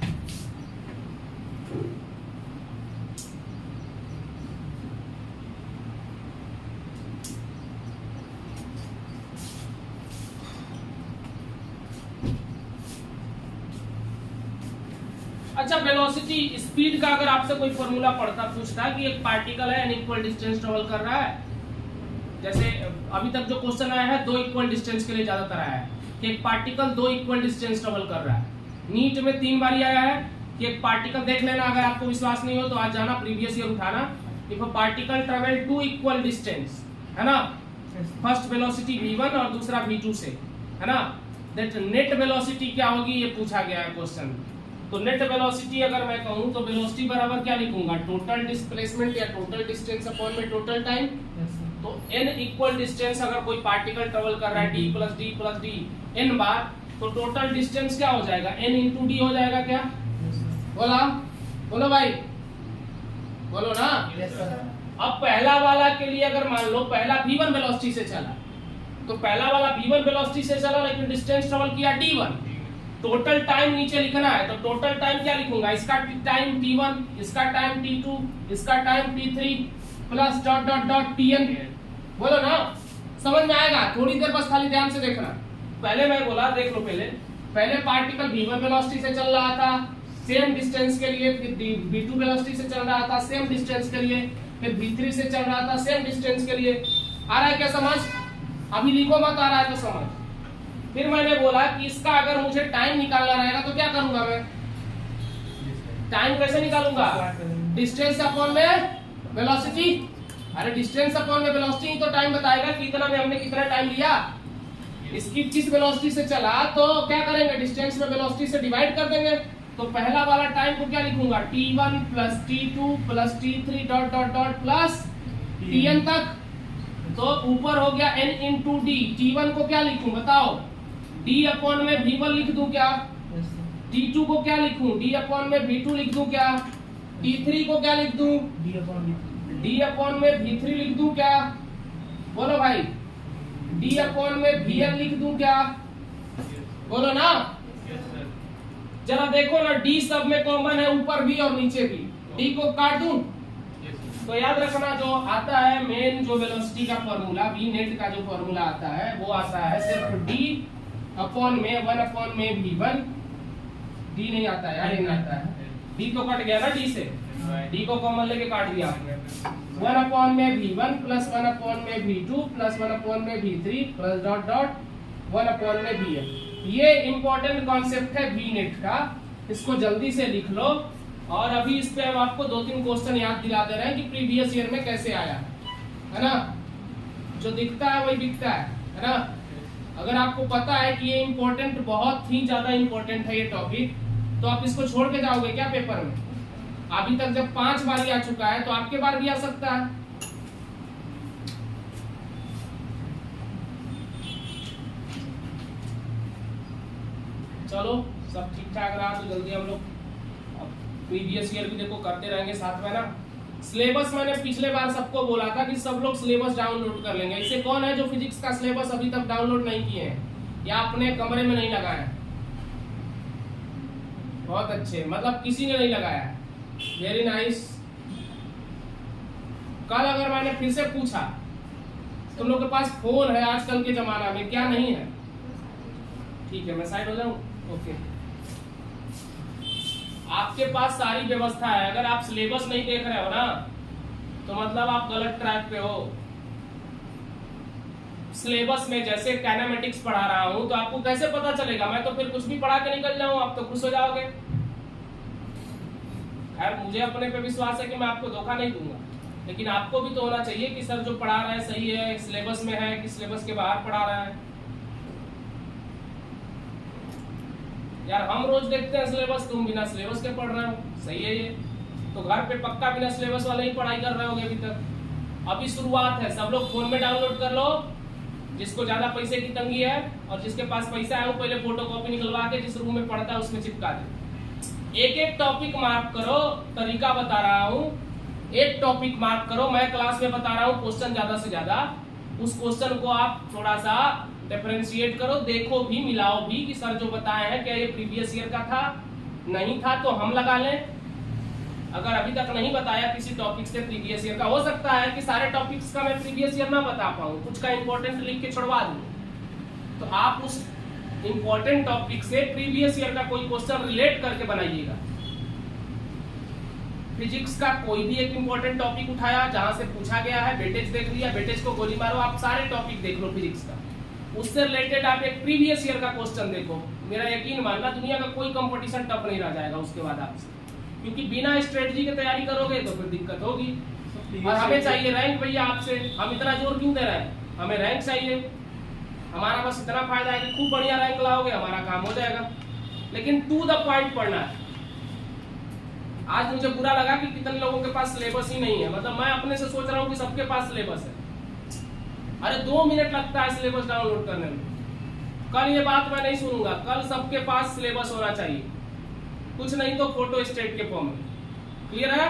अच्छा, वेलोसिटी स्पीड का अगर आपसे कोई फॉर्मूला पूछता कि एक पार्टिकल है इक्वल डिस्टेंस ट्रेवल कर रहा है, जैसे अभी तक जो क्वेश्चन आया है 2 इक्वल डिस्टेंस के लिए ज्यादातर आया है कि एक पार्टिकल 2 इक्वल डिस्टेंस ट्रेवल कर रहा है। नीट में 3 बार आया है कि एक पार्टिकल, देख लेना, अगर आपको विश्वास नहीं हो तो आज जाना प्रीवियस ईयर उठाना। If a particle travel 2 equal distance, है ना, फर्स्ट वेलोसिटी v1 और दूसरा v2 से, है ना, दैट नेट वेलोसिटी क्या होगी ये पूछा गया है क्वेश्चन। तो नेट वेलोसिटी अगर मैं कहूं तो वेलोसिटी बराबर क्या लिखूंगा, टोटल डिस्प्लेसमेंट या टोटल डिस्टेंस अपॉन में टोटल टाइम। Yes, sir. तो n इक्वल डिस्टेंस अगर कोई पार्टिकल ट्रेवल कर रहा है d प्लस डी n बार, तो टोटल डिस्टेंस क्या हो जाएगा, n इंटू डी हो जाएगा क्या? Yes, sir. बोला, बोलो भाई, बोलो ना। Yes, sir. अब पहला वाला के लिए अगर मान लो पहला v1 वेलोसिटी से चला, तो पहला वाला v1 वेलोसिटी से चला लेकिन डिस्टेंस ट्रेवल किया d1, टोटल टाइम नीचे लिखना है, तो टोटल टाइम क्या लिखूंगा, इसका टाइम t1, इसका टाइम t2, इसका time t3 plus dot dot dot tn। बोलो ना, समझ में आएगा? थोड़ी देर बस खाली ध्यान से देखना। पहले मैं बोला, देख लो, पहले पार्टिकल v1 वेलोसिटी से चल रहा था सेम डिस्टेंस के लिए, फिर v2 वेलोसिटी से चल रहा था सेम डिस्टेंस के लिए, फिर v3 से चल रहा था सेम डिस्टेंस के लिए। आ रहा है क्या समझ? अभी लिखो मत, आ रहा है तो समझ। फिर मैंने बोला कि इसका अगर मुझे टाइम निकालना रहेगा तो क्या करूंगा मैं, टाइम कैसे निकालूंगा, डिस्टेंस अपॉन में वेलोसिटी। अरे डिस्टेंस अपॉन में वेलोसिटी ही तो टाइम बताएगा कि इतना में हमने कितना टाइम लिया। इसकी किस वेलोसिटी से चला तो क्या करेंगे, डिस्टेंस में वेलोसिटी से डिवाइड कर देंगे। तो पहला वाला टाइम को क्या लिखूंगा, t1 plus t2 plus t3 dot dot dot plus tn तक। तो ऊपर हो गया n इंटू डी। t1 को क्या लिखूं बताओ, d अपॉन में v1 लिख दूं क्या, Yes, sir. t2 को क्या लिखूं, d अपॉन में v2 लिख दूं क्या, t3 को क्या लिख दूं, D upon D. d upon में v3 लिख दूं क्या, बोलो भाई, d अपॉन में vn लिख दूं क्या, बोलो ना। जरा देखो ना, d सब में कॉमन है, ऊपर भी और नीचे भी, d को काट दूं। तो याद रखना जो आता है मेन जो वेलोसिटी का फॉर्मूला, v नेट का जो फॉर्मूला आता है वो आता है सिर्फ d अपॉन में 1 अपॉन में v1, d नहीं आता है, यार नहीं आता है, d तो कट गया ना d से, d को कॉमन लेके काट दिया आपने, 1 अपॉन में v1 प्लस 1 अपॉन में v2 प्लस 1 अपॉन में v3 plus dot dot 1 upon में vn। ये इंपॉर्टेंट कॉन्सेप्ट है v नेट का, इसको जल्दी से लिख लो। और अभी इस पे हम आपको 2-3 क्वेश्चन याद दिला दे रहे हैं कि प्रीवियस ईयर में कैसे आया है ना, जो दिखता है वही दिखता है ना। अगर आपको पता है कि ये इंपॉर्टेंट, बहुत ही ज्यादा इंपॉर्टेंट है ये टॉपिक, तो आप इसको छोड़ के जाओगे क्या पेपर में? अभी तक जब 5 बार आ चुका है तो आपके बार भी आ सकता है। चलो सब ठीक ठाक रहा तो जल्दी हम लोग प्रीवियस ईयर भी देखो करते रहेंगे साथ में ना। सिलेबस मैंने पिछले बार सबको बोला था कि सब लोग सिलेबस डाउनलोड कर लेंगे। इसे कौन है जो फिजिक्स का सिलेबस अभी तक डाउनलोड नहीं किए हैं या अपने कमरे में नहीं लगाए हैं? बहुत अच्छे, मतलब किसी ने नहीं लगाया है, वेरी नाइस। कल अगर मैंने फिर से पूछा, तुम लोग के पास फोन है आजकल के जमाना में, क्या नहीं है? ठीक है, मैं साइड हो जाऊं, ओके। आपके पास सारी व्यवस्था है, अगर आप सिलेबस नहीं देख रहे हो ना तो मतलब आप गलत ट्रैक पे हो। सिलेबस में जैसे काइनेमेटिक्स पढ़ा रहा हूं तो आपको कैसे पता चलेगा? मैं तो फिर कुछ भी पढ़ा के निकल जाऊं, आप तो खुश हो जाओगे। खैर मुझे अपने पे विश्वास है कि मैं आपको धोखा नहीं दूंगा, लेकिन आपको भी तो होना चाहिए कि सर जो पढ़ा रहा है सही है, सिलेबस में है कि सिलेबस के बाहर पढ़ा रहा है। यार हम रोज देखते हैं सिलेबस, तुम बिना सिलेबस के पढ़ रहे हो, सही है ये तो घर पे पक्का बिना सिलेबस वाले ही पढ़ाई कर रहे होगे अभी तक। अभी शुरुआत है, सब लोग फोन में डाउनलोड कर लो, जिसको ज्यादा पैसे की तंगी है और जिसके पास पैसा है वो पहले फोटो कॉपी निकलवा के जिस रूम में पढ़ता है उसमें चिपका दे। एक एक टॉपिक मार्क करो, तरीका बता रहा हूँ, एक टॉपिक मार्क करो, मैं क्लास में बता रहा हूँ क्वेश्चन ज्यादा से ज्यादा, उस क्वेश्चन को आप थोड़ा सा डिफरेंशिएट करो, देखो भी, मिलाओ भी कि सर जो बताए हैं क्या ये प्रीवियस ईयर का था, नहीं था तो हम लगा लें। अगर अभी तक नहीं बताया किसी टॉपिक से प्रीवियस ईयर का, हो सकता है कि सारे टॉपिक्स का मैं प्रीवियस ईयर ना बता पाऊँ, कुछ का इंपॉर्टेंट लिख के छोड़वा दूँ, तो आप उस इंपॉर्टेंट टॉपिक से प्रीवियस ईयर का कोई क्वेश्चन रिलेट करके बनाइएगा। फिजिक्स का कोई भी एक इंपॉर्टेंट टॉपिक उठाया जहां से पूछा गया है, वेटेज देख लिया, वेटेज को गोली मारो, आप सारे टॉपिक देख लो फिजिक्स का, उससे रिलेटेड आप एक प्रीवियस ईयर का क्वेश्चन देखो, मेरा यकीन मानना दुनिया का कोई कंपटीशन टफ नहीं रह जाएगा उसके बाद आपसे, क्योंकि बिना स्ट्रेटजी की तैयारी करोगे तो फिर दिक्कत होगी। और हमें चाहिए रैंक भैया आपसे, हम इतना जोर क्यों दे रहे हैं, हमें रैंक चाहिए, हमारा बस इतना फायदा है कि खूब बढ़िया रैंक लाओगे हमारा काम हो जाएगा, लेकिन टू द पॉइंट पढ़ना है। आज मुझे बुरा लगा कि कितने लोगों के पास सिलेबस ही नहीं है, मतलब मैं अपने से सोच रहा हूँ कि सबके पास सिलेबस है, अरे 2 मिनट लगता है सिलेबस डाउनलोड करने में। कल ये बात मैं नहीं सुनूंगा, कल सबके पास सिलेबस होना चाहिए, कुछ नहीं तो फोटो स्टेट के फॉर्म में, क्लियर है?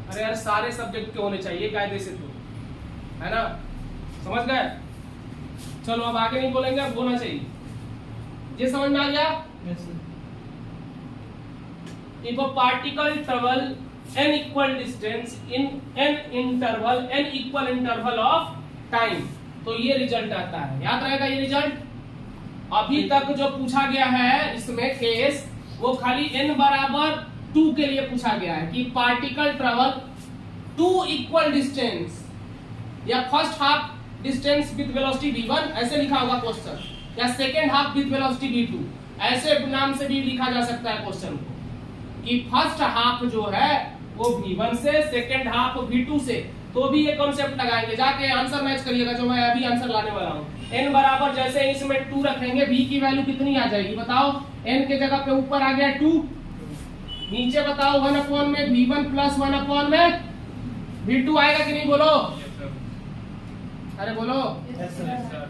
अरे यार सारे सब्जेक्ट के होने चाहिए कायदे से, तो है ना, समझ गए? चलो अब आगे नहीं बोलेंगे, अब होना चाहिए, ये समझ में आ गया? Yes, sir. If a particle travel n equal distance in n equal interval of time, तो ये रिजल्ट आता है, याद रहेगा ये रिजल्ट। अभी तक जो पूछा गया है इसमें केस, वो खाली n बराबर 2 के लिए पूछा गया है कि पार्टिकल ट्रेवल 2 इक्वल डिस्टेंस या first half distance with velocity v1 ऐसे लिखा होगा क्वेश्चन, या second half with velocity v2 ऐसे नाम से भी लिखा जा सकता है क्वेश्चन को, कि फर्स्ट हाफ जो है वो v1 से, सेकेंड हाफ v2 से, तो भी ये कॉन्सेप्ट लगाएंगे, जाके आंसर मैच करिएगा जो मैं अभी आंसर लाने वाला हूँ। n बराबर जैसे इसमें 2 रखेंगे, v की वैल्यू कितनी आ जाएगी बताओ, n के जगह पे ऊपर आ गया 2, नीचे बताओ 1 में v1 प्लस 1 में v2 आएगा कि नहीं, बोलो अरे बोलो। Yes, sir.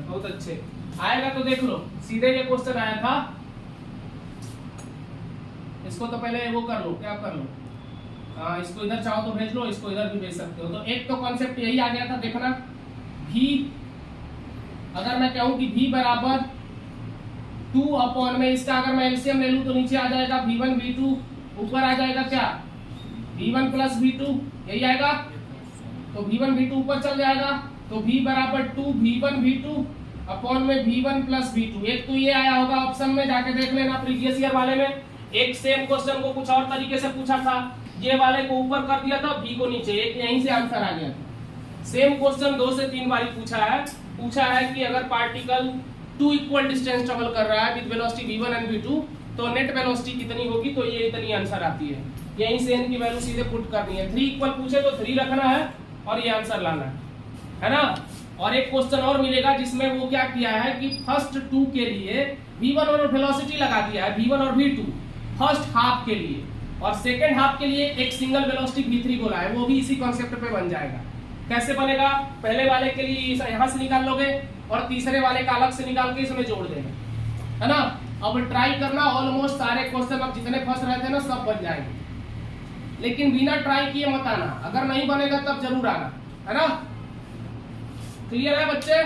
बहुत अच्छे, आएगा तो देख लो, सीधे ये क्वेश्चन आया था, इसको तो पहले वो कर लो, क्या कर लो, इसको इधर चाहो तो भेज लो, इसको इधर भी भेज सकते हो। तो एक तो कॉन्सेप्ट यही आ गया था, देखना v, अगर मैं कहूं कि v बराबर 2 अपॉन में, इसका अगर मैं एलसीएम ले लूं तो नीचे आ जाएगा v1 v2, ऊपर आ जाएगा क्या v1 प्लस v2, यही आएगा, तो v1 v2 ऊपर चल जाएगा, तो v बराबर 2 v1 v2 अपॉन में v1 प्लस v2। एक तो ये आया होगा ऑप्शन में, जाके देख लेना प्रीवियस ईयर वाले में, एक सेम क्वेश्चन को कुछ और तरीके से पूछा था, ये वाले को ऊपर कर दिया था, v को नीचे, एक यहीं से आंसर आ गया था। सेम क्वेश्चन 2 से 3 बार पूछा है कि अगर पार्टिकल 2 इक्वल डिस्टेंस ट्रेवल कर रहा है with velocity v1 and v2 तो नेट वेलोसिटी कितनी होगी, तो ये इतनी आंसर आती है, यहीं से n की वैल्यू सीधे पुट करनी है। 3 इक्वल पूछे तो 3 रखना है और ये आंसर लाना है ना। और एक क्वेश्चन और मिलेगा जिसमें वो क्या किया है कि फर्स्ट 2 के लिए v1 और वेलोसिटी लगा दिया है, v1 और v2 फर्स्ट हाफ के लिए, और सेकेंड हाफ के लिए एक सिंगल वेलोसिटी v3 बोला है, वो भी इसी कॉन्सेप्ट पे बन जाएगा। कैसे बनेगा, पहले वाले के लिए यहाँ से निकाल लोगे और तीसरे वाले का अलग से निकाल के इसमें जोड़ देना, है ना। अब ट्राई करना, ऑलमोस्ट सारे क्वेश्चन अब जितने फंस रहे थे ना सब बन जाएंगे, लेकिन बिना ट्राई किए मत आना, अगर नहीं बनेगा तब जरूर आना, है ना। क्लियर है बच्चे,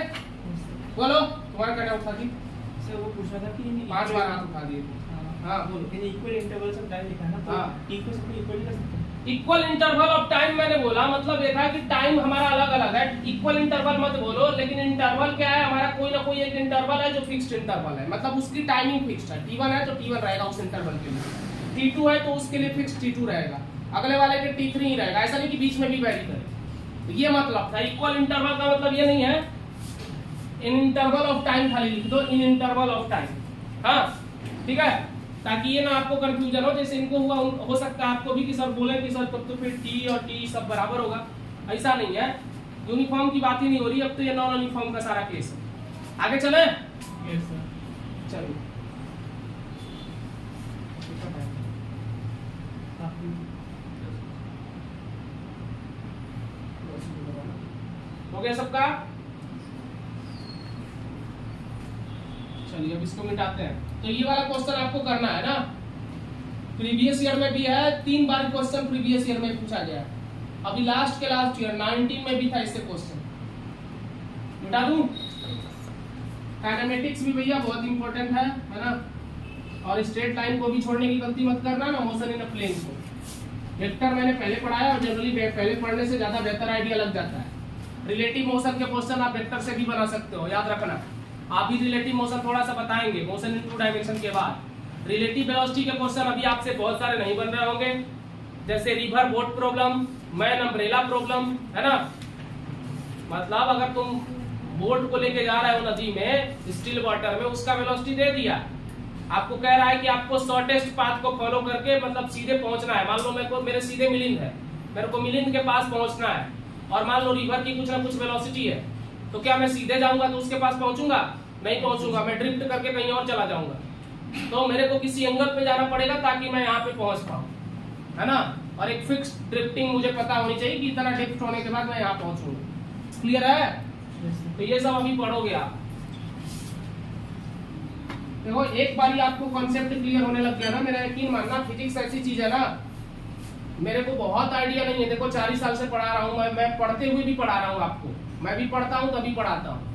बोलो तुम्हारा क्या उठा दी, सर वो पूछ रहा था कि 5 बार हाथ उठा दिए। हाँ बोलो। In equal intervals of time लिखा है ना, तो हाँ। t को सब इक्वल कर सकते हैं। इक्वल इंटरवल ऑफ टाइम मैंने बोला, मतलब ये था कि टाइम हमारा अलग अलग है, इक्वल इंटरवल मत बोलो, लेकिन इंटरवल क्या है हमारा, कोई ना कोई एक इंटरवल है जो फिक्स्ड इंटरवल है, मतलब उसकी टाइमिंग फिक्स्ड है, t1 है तो t1 रहेगा उस इंटरवल के लिए, t2 है तो उसके लिए फिक्स्ड t2 रहेगा, अगले वाले के t3 ही रहेगा, ऐसा नहीं कि बीच में भी वैरी करे, तो ये मतलब था। इक्वल इंटरवल का मतलब ये नहीं है इन इंटरवल ऑफ टाइम, खाली लिख दो इन इंटरवल ऑफ टाइम, हाँ ठीक है, ताकि ये ना आपको कंफ्यूजन हो, जैसे इनको हुआ हो सकता है आपको भी कि सर बोले कि सर तब तो फिर टी और टी सब बराबर होगा, ऐसा नहीं है, यूनिफॉर्म की बात ही नहीं हो रही, अब तो ये नॉन यूनिफॉर्म का सारा केस है। आगे चले, यस सर। चलो कितना टाइम काफी हो गया सबका? चलिए अब इसको मिटाते हैं। तो ये वाला क्वेश्चन आपको करना है ना, प्रीवियस ईयर में भी है, 3 बार क्वेश्चन प्रीवियस ईयर में पूछा गया है। अभी लास्ट ईयर 19 में भी था इससे क्वेश्चन। मिटा दूं? काइनेमेटिक्स भी भैया बहुत इंपॉर्टेंट है ना। और स्ट्रेट लाइन को भी छोड़ने की गलती मत करना ना, मोशन इन अ प्लेन को। वेक्टर मैंने पहले पढ़ाया और जनरली पहले पढ़ने से ज्यादा बेहतर आइडिया लग जाता है। रिलेटिव मोशन के क्वेश्चन आप वेक्टर से भी बना सकते हो, याद रखना। आप भी रिलेटिव मोशन थोड़ा सा बताएंगे मोशन इन 2 डायमेंशन के बाद। रिलेटिव वेलोसिटी के क्वेश्चन अभी आपसे बहुत सारे नहीं बन रहे होंगे, जैसे river boat problem, man umbrella problem, है ना। मतलब अगर तुम बोट को लेके जा रहे हो नदी में, स्टिल वाटर में, उसका वेलोसिटी दे दिया, आपको कह रहा है कि आपको शॉर्टेस्ट पाथ को फॉलो करके मतलब सीधे पहुंचना है। मान लो मेरे सीधे मिलिंद है, मेरे को मिलिंद के पास पहुंचना है, और मान लो रिवर की कुछ ना कुछ वेलोसिटी है, तो क्या मैं सीधे जाऊंगा तो उसके पास पहुंचूंगा? नहीं पहुंचूंगा, मैं ड्रिफ्ट करके कहीं और चला जाऊंगा। तो मेरे को किसी एंगल पे जाना पड़ेगा ताकि मैं यहाँ पे पहुंच पाऊं, है ना। और एक फिक्स ड्रिफ्टिंग मुझे पता होनी चाहिए कि इतना ड्रिफ्ट होने के बाद मैं यहाँ पहुंचूंगा। क्लियर है? तो ये सब अभी पढ़ोगे आप। देखो एक बार आपको कॉन्सेप्ट क्लियर होने लग गया ना, मेरा यकीन मानना, फिजिक्स ऐसी चीज है ना, मेरे को बहुत आइडिया नहीं है। देखो 40 साल से पढ़ा रहा हूँ मैं पढ़ते हुए भी पढ़ा रहा हूँ आपको, मैं भी पढ़ता हूँ तभी पढ़ाता हूँ।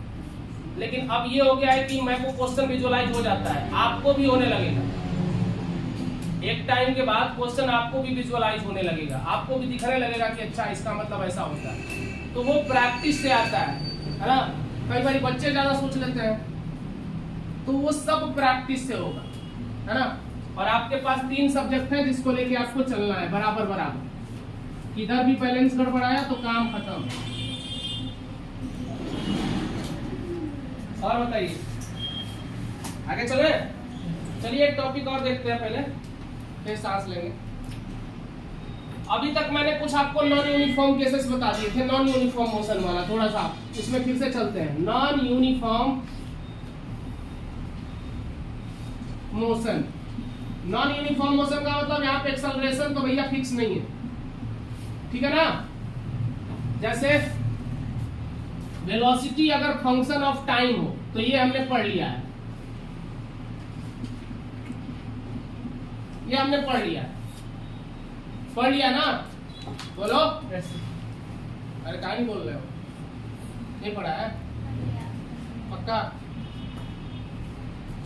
लेकिन अब ये हो गया है कि मेरे को क्वेश्चन विजुअलाइज हो जाता है, आपको भी होने लगेगा। एक टाइम के बाद क्वेश्चन आपको भी विजुअलाइज होने लगेगा, आपको भी दिखने लगेगा कि अच्छा इसका मतलब ऐसा होता है। तो वो प्रैक्टिस से आता है ना। कई बार बच्चे ज्यादा सोच लेते हैं, तो वो सब प्रैक्टिस से होगा, है ना। और आपके पास 3 सब्जेक्ट हैं जिसको लेके आपको चलना है बराबर बराबर। किधर भी बैलेंस गड़बड़ाया तो काम खत्म। और बताइए आगे चले। चलिए एक टॉपिक और देखते हैं पहले, फिर सांस लेंगे। अभी तक मैंने कुछ आपको नॉन यूनिफॉर्म केसेस बता दिए थे, नॉन यूनिफॉर्म मोशन वाला। थोड़ा सा इसमें फिर से चलते हैं। Non uniform motion, non uniform motion का मतलब यहाँ पे एक्सेलरेशन तो भैया फिक्स नहीं है, ठीक है ना। जैसे वेलोसिटी अगर फंक्शन ऑफ टाइम हो तो ये हमने पढ़ लिया है, ये हमने पढ़ लिया ना। बोलो अरे कहा नहीं बोल रहे हो? नहीं पढ़ा है पक्का?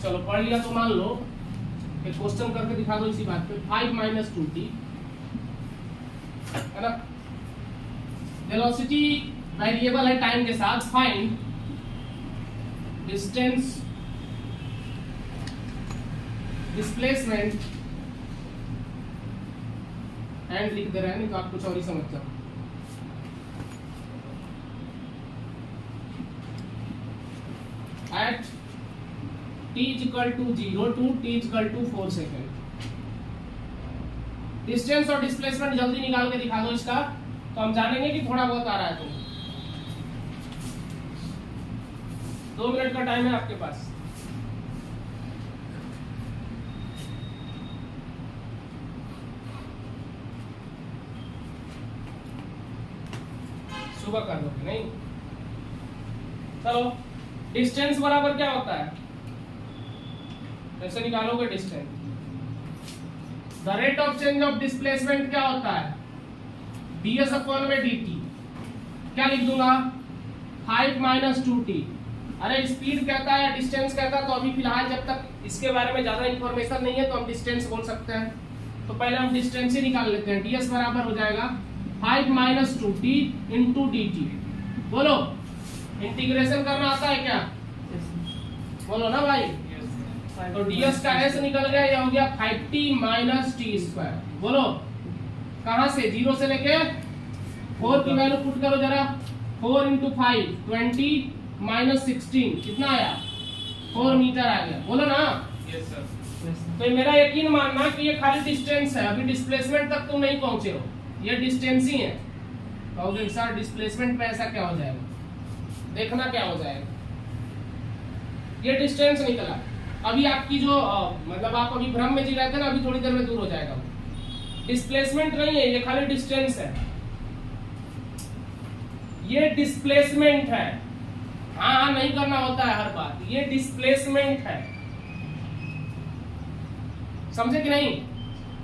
चलो पढ़ लिया तो मान लो एक क्वेश्चन करके दिखा दो इसी बात पे। 5 - 2t है ना। वेलोसिटी वेरिएबल है टाइम के साथ। फाइंड डिस्टेंस, डिस्प्लेसमेंट एंड लिख दे रहे हैं, नहीं तो आप कुछ और ही समझ जाओ। At t = 0 to t = 4 second. Distance और डिस्प्लेसमेंट जल्दी निकाल के दिखा दो इसका, तो हम जानेंगे कि थोड़ा बहुत आ रहा है। तो 2 मिनट का टाइम है आपके पास। सुबह कर दोगे नहीं? चलो डिस्टेंस बराबर क्या होता है, कैसे निकालोगे distance? The rate of change of displacement क्या होता है? ds/dt। क्या लिख दूंगा? 5 - 2t। अरे स्पीड कहता है, डिस्टेंस कहता है, तो अभी फिलहाल जब तक इसके बारे में ज्यादा इंफॉर्मेशन नहीं है तो हम डिस्टेंस बोल सकते हैं। तो पहले हम डिस्टेंस ही निकाल लेते हैं। ds बराबर हो जाएगा 5 - 2t × dt। बोलो इंटीग्रेशन करना आता है क्या? बोलो ना भाई। तो ds का s निकल गया, ये हो गया 5t - t²। बोलो कहां से? 0 से लेके 4 की वैल्यू पुट करो जरा। 4 × 5 20 - 16 कितना आया? 4 मीटर आ गया। बोलो ना। Yes sir. तो मेरा यकीन मानना कि ये खाली डिस्टेंस है, अभी डिस्प्लेसमेंट तक तुम नहीं पहुंचे हो, ये डिस्टेंस ही है। कहोगे सर डिस्प्लेसमेंट पे ऐसा क्या हो जाएगा? देखना क्या हो जाएगा। ये डिस्टेंस निकला। अभी आपकी जो मतलब आप अभी भ्रम में जी रहे थे ना, अभी थोड़ी देर में दूर हो जाएगा वो। डिस्प्लेसमेंट नहीं है ये, खाली डिस्टेंस है, ये डिस्प्लेसमेंट है। हाँ नहीं करना होता है हर बात, ये डिस्प्लेसमेंट है, समझे कि नहीं?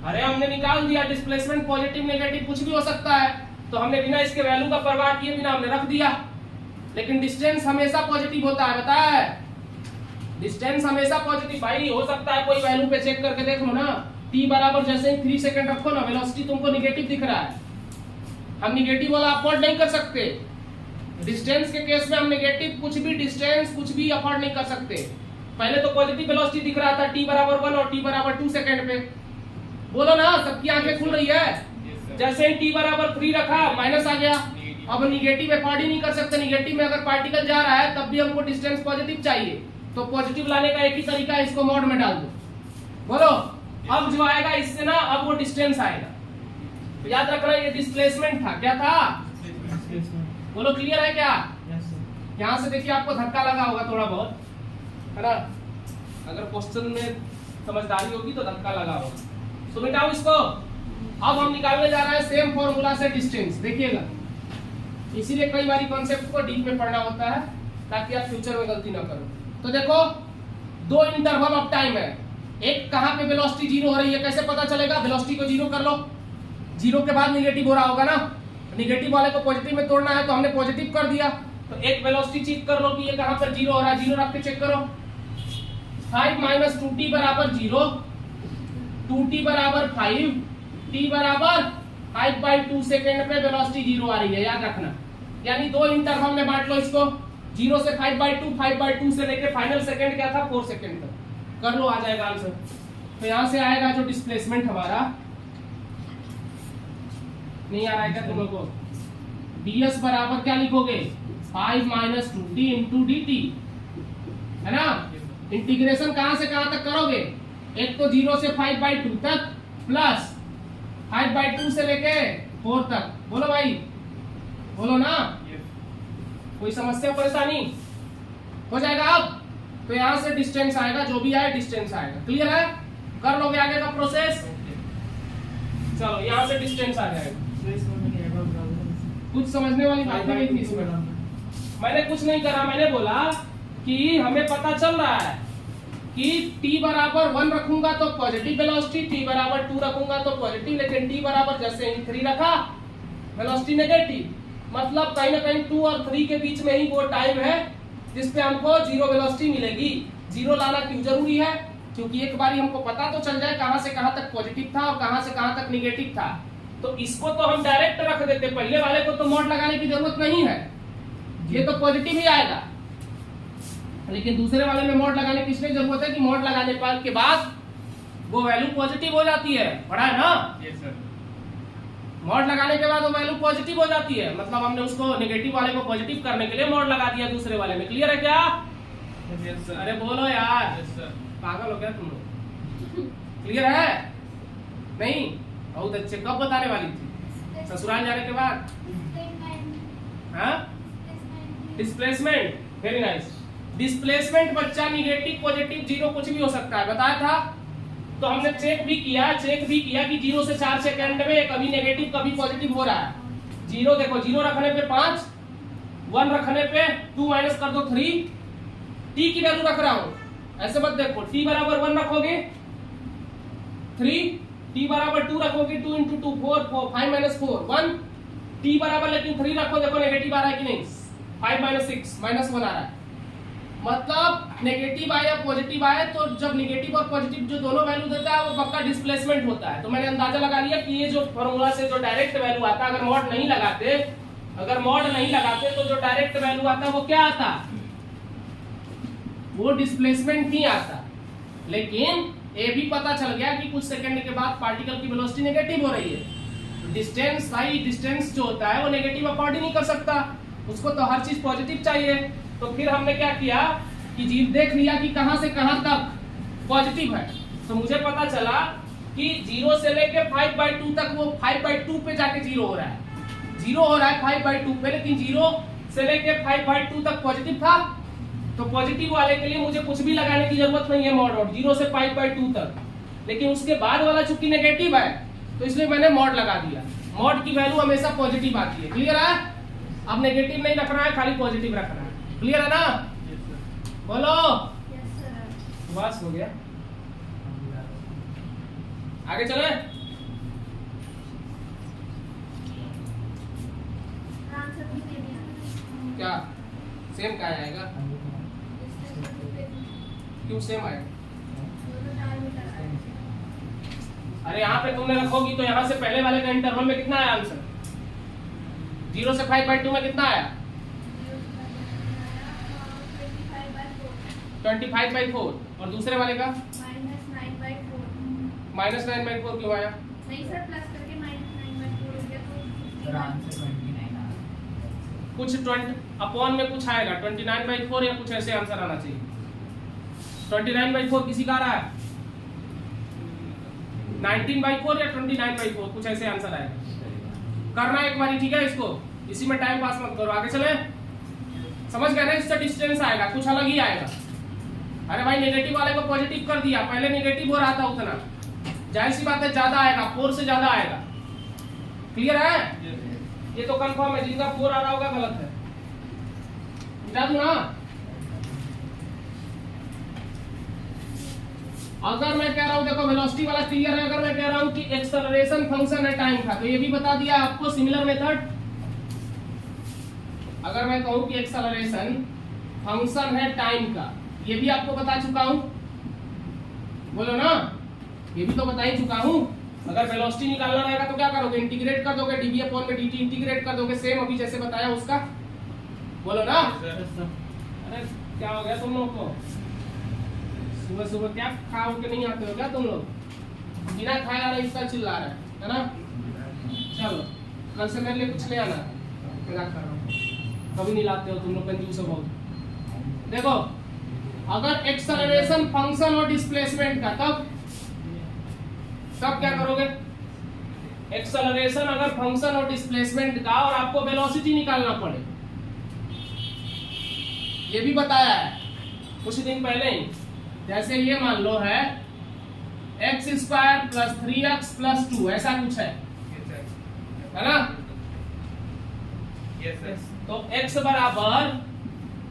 अरे हमने निकाल दिया डिस्प्लेसमेंट, पॉजिटिव नेगेटिव कुछ भी हो सकता है, तो हमने बिना इसके वैल्यू का परवाह किए बिना हमने रख दिया। लेकिन डिस्टेंस हमेशा पॉजिटिव होता है, बताया है? डिस्टेंस हमेशा पॉजिटिव। भाई हो सकता है कोई वैल्यू पे चेक करके देख लो ना, t बराबर जैसे ही 3 सेकंड रखो ना, वेलोसिटी तुमको निगेटिव दिख रहा है, हम निगेटिव वाला अफोर्ड नहीं कर सकते। डिस्टेंस के केस में हम नेगेटिव कुछ भी डिस्टेंस कुछ भी अफोर्ड नहीं कर सकते। पहले तो पॉजिटिव वेलोसिटी दिख रहा था t बराबर 1 और t बराबर 2 सेकंड पे, बोलो ना, सबकी आंखें खुल रही है। जैसे ही t बराबर 3 रखा माइनस आ गया, अब निगेटिव अफोर्ड ही नहीं कर सकते। निगेटिव में अगर पार्टिकल जा रहा है तब भी हमको डिस्टेंस पॉजिटिव चाहिए, तो पॉजिटिव लाने का एक ही तरीका है, इसको मॉड में डाल दो। बोलो, अब जो आएगा इससे ना, अब वो डिस्टेंस आएगा। तो याद रखना ये डिस्प्लेसमेंट था, क्या था? बोलो क्लियर है क्या? यहाँ से देखिए आपको धक्का लगा होगा थोड़ा बहुत, है ना? अगर क्वेश्चन में समझदारी होगी तो धक्का लगा होगा। तो मिटाओ इसको। अब हम निकालने जा रहे हैं सेम फॉर्मूला से डिस्टेंस, देखिएगा। इसीलिए कई बार कॉन्सेप्ट को डीप में पढ़ना होता है ताकि आप फ्यूचर में गलती ना करो। तो देखो, दो इंटरवल ऑफ टाइम है, एक कहां पे वेलोसिटी जीरो हो रही है, कैसे पता चलेगा? वेलोसिटी को जीरो कर लो, जीरो के बाद निगेटिव हो रहा होगा ना, निगेटिव वाले को पॉजिटिव में तोड़ना है तो हमने पॉजिटिव कर दिया। तो एक वेलोसिटी चेक कर लो कि ये कहां पर जीरो हो रहा है, जीरो रख के चेक करो। 5 माइनस 2t बराबर 0, 2t बराबर 5, t बराबर 5/2 सेकेंड पे वेलोसिटी जीरो आ रही है, याद रखना। यानी दो इंटरवल में बांट लो इसको, 0 से 5/2, 5/2 से लेके फाइनल सेकेंड क्या था 4 सेकेंड तक, कर लो, आ जाएगा आंसर। तो यहां से आएगा जो डिस्प्लेसमेंट हमारा, नहीं आ रहा है क्या तुम लोग को? ds बराबर क्या लिखोगे? 5 माइनस 2t इंटू dt, है ना? इंटीग्रेशन कहां से कहां तक करोगे? एक तो 0 से 5/2 तक प्लस 5/2 से लेके 4 तक। बोलो भाई, बोलो ना, कोई समस्या परेशानी हो जाएगा अब? तो यहां से डिस्टेंस आएगा, जो भी आए डिस्टेंस आएगा। क्लियर है? कर लोगे आगे का प्रोसेस? चलो यहां से डिस्टेंस आ जाएगा। कुछ समझने वाली बात नहीं थी इसमें, मैंने कुछ नहीं करा, मैंने बोला कि हमें पता चल रहा है कि t बराबर 1 रखूंगा तो पॉजिटिव वेलोसिटी, t बराबर 2 रखूंगा तो पॉजिटिव, लेकिन t बराबर जैसे ही 3 रखा वेलोसिटी नेगेटिव। मतलब कहीं ना कहीं 2 और 3 के बीच में ही वो टाइम है जिसपे हमको जीरो वेलोसिटी मिलेगी। जीरो लाना क्यों जरूरी है? क्योंकि एक बार हमको पता तो चल जाए कहां से कहां तक पॉजिटिव था और कहां से कहां तक निगेटिव था। तो इसको तो हम डायरेक्ट रख देते, पहले वाले को तो मॉड लगाने की जरूरत नहीं है, ये तो पॉजिटिव ही आएगा। लेकिन दूसरे वाले में मॉड लगाने की इसलिए जरूरत है कि मॉड लगाने के बाद वो वैल्यू पॉजिटिव हो जाती है, पढ़ा है ना? Yes sir. मॉड लगाने के बाद वो वैल्यू पॉजिटिव हो जाती है, मतलब हमने उसको नेगेटिव वाले को पॉजिटिव करने के लिए मॉड लगा दिया दूसरे वाले में। क्लियर है क्या? Yes sir. अरे बोलो यार, यस सर। पागल हो गया तुम लोग? क्लियर है? नहीं? बहुत अच्छे। कब बताने वाली थी? ससुराल जाने के बाद? हाँ, डिस्प्लेसमेंट, वेरी नाइस। डिस्प्लेसमेंट बच्चा निगेटिव पॉजिटिव जीरो कुछ भी हो सकता है, बताया था। तो हमने चेक भी किया कि 0 से 4 सेकंड में कभी नेगेटिव कभी पॉजिटिव हो रहा है। जीरो देखो, 0 रखने पे 5, 1 रखने पे 2 माइनस कर दो 3, t की वैल्यू रख रहा हूं, ऐसे मत देखो। t बराबर 1 रखोगे 3, t बराबर 2 रखोगे 2 इंटू 2 4, 5 माइनस 4 1, t बराबर लेकिन 3 रखो, देखो नेगेटिव आ रहा है कि नहीं? 5 माइनस 6 माइनस 1 आ रहा है। मतलब नेगेटिव आए या पॉजिटिव आए, तो जब नेगेटिव और पॉजिटिव जो दोनों वैल्यू देता है वो पक्का डिस्प्लेसमेंट होता है। तो मैंने अंदाजा लगा लिया कि ये जो फॉर्मूला से जो डायरेक्ट वैल्यू आता, अगर मॉड नहीं लगाते तो जो डायरेक्ट वैल्यू आता वो क्या आता? वो डिस्प्लेसमेंट ही आता। लेकिन ये भी पता चल गया कि कुछ सेकंड के बाद पार्टिकल की वेलोसिटी नेगेटिव हो रही है। डिस्टेंस भाई, डिस्टेंस जो होता है वो नेगेटिव अफोर्ड ही नहीं कर सकता, उसको तो हर चीज पॉजिटिव चाहिए। तो फिर हमने क्या किया कि जीव देख लिया कि कहां से कहां तक पॉजिटिव है। तो मुझे पता चला कि 0 से लेके 5/2 तक वो 5/2 पे जाके 0 हो रहा है। 0 हो रहा है 5/2 पे, लेकिन 0 से लेके 5/2 तक पॉजिटिव था, तो पॉजिटिव वाले के लिए मुझे कुछ भी लगाने की जरूरत नहीं है, मॉड 0 से π/2 तक। लेकिन उसके बाद वाला चूंकि नेगेटिव है तो इसलिए मैंने मॉड लगा दिया। मॉड की वैल्यू हमेशा पॉजिटिव आती है। क्लियर है? अब नेगेटिव नहीं रखना है, खाली पॉजिटिव रखना है। क्लियर है ना? बोलो। बस हो गया, आगे चले। क्या सेम का आएगा? क्यों सेम आएगा? अरे यहाँ पे तुमने रखोगी तो यहाँ से पहले वाले का इंटरवल में कितना आया आंसर? 0 से 5/2 में कितना आया? 25/4। और दूसरे वाले का -9/4 क्यों आया? नहीं सर, प्लस करके -9/4 हो गया तो सर आंसर 29 आ कुछ 20 अपॉन में कुछ आएगा 29/4 या कुछ ऐसे आंसर आना चाहिए। 29/4 किसी का आ रहा है? 19/4 या 29/4 कुछ ऐसे आंसर आएगा। करना एक बारी, ठीक है? इसको इसी में टाइम पास मत करो, आगे चले। समझ गए ना? इससे डिस्टेंस आएगा, कुछ अलग ही आएगा। अरे भाई नेगेटिव वाले को पॉजिटिव कर दिया, पहले नेगेटिव हो रहा था उतना, जाहिर सी बात है ज्यादा आएगा, 4 से ज्यादा आएगा। क्लियर है? ये तो कंफर्म है, जिनका 4 आ रहा होगा गलत है, मिटा दूं ना? अगर मैं कह रहा हूं, देखो वेलोसिटी वाला क्लियर है। अगर मैं कह रहा हूं कि एक्सेलरेशन फंक्शन है टाइम का, तो ये भी बता दिया आपको सिमिलर मेथड। अगर मैं कहूं कि एक्सेलरेशन फंक्शन है टाइम का, ये भी आपको बता चुका हूं, बोलो ना? ये भी तो बता ही चुका हूं। अगर वेलोसिटी निकालना रहेगा तो क्या करोगे? इंटीग्रेट कर दोगे, dv/dt इंटीग्रेट कर दोगे, सेम अभी जैसे बताया उसका। बोलो ना? अरे क्या हो गया तुम लोग को? सुबह सुबह क्या खाओ के नहीं आते हो क्या तुम लोग? बिना खाए आ रहा इसका चिल्ला रहा है ना? चलो कल से मेरे लिए कुछ ले आना। मजाक कर रहा हूं, कभी नहीं लाते हो तुम लोग, कंजूस हो बहुत। देखो अगर एक्सेलरेशन फंक्शन और डिस्प्लेसमेंट का, तब क्या करोगे? एक्सेलरेशन अगर फंक्शन और डिस्प्लेसमेंट का और आपको वेलोसिटी निकालना पड़े, ये भी बताया है कुछ दिन पहले ही। जैसे ये मान लो है x² + 3x + 2, ऐसा कुछ है ना? तो x बराबर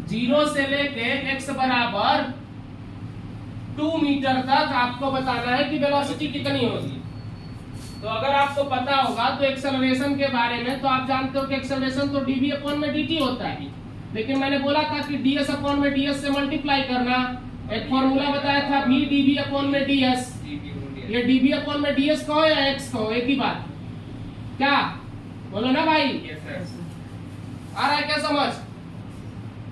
0 से लेके x बराबर 2 मीटर तक आपको बताना है कि वेलोसिटी कितनी होगी। तो अगर आपको पता होगा तो एक्सेलरेशन के बारे में, तो आप जानते हो कि एक्सेलरेशन तो dv/dt होता है। लेकिन मैंने बोला था कि ds/ds से मल्टीप्लाई करना, एक फॉर्मूला बताया था v dv/ds। ये dv/ds को या x को, एक ही बात। क्या बोलो ना भाई? आ रहा है क्या समझ?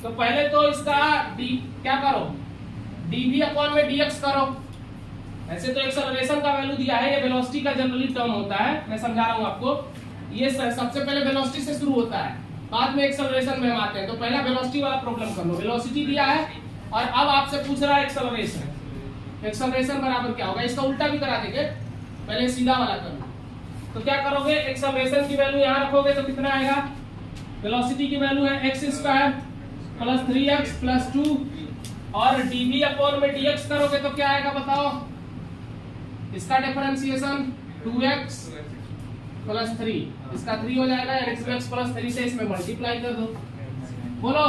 तो पहले तो इसका क्या करो? dv/dx करो। ऐसे तो एक्सेलरेशन का वैल्यू दिया है, ये वेलोसिटी का जनरली टर्म होता है, मैं समझा रहा हूं आपको। ये सबसे पहले वेलोसिटी से शुरू होता है, बाद में एक्सेलरेशन में हम आते हैं। तो पहला वेलोसिटी वाला प्रॉब्लम कर लो। वेलोसिटी दिया है और अब आपसे पूछ रहा है एक्सेलरेशन। एक्सेलरेशन बराबर क्या होगा? इसका उल्टा भी करा देंगे, पहले सीधा वाला कर लो। तो क्या करोगे? एक्सेलरेशन की वैल्यू यहाँ रखोगे तो कितना आएगा? वेलोसिटी की वैल्यू है x² + 3x + 2 और dv/dx करोगे तो क्या आएगा बताओ? इसका डिफरेंशिएशन 2x + 3, इसका 3 हो जाएगा, यानी 2x + 3 से इसमें मल्टीप्लाई कर दो। बोलो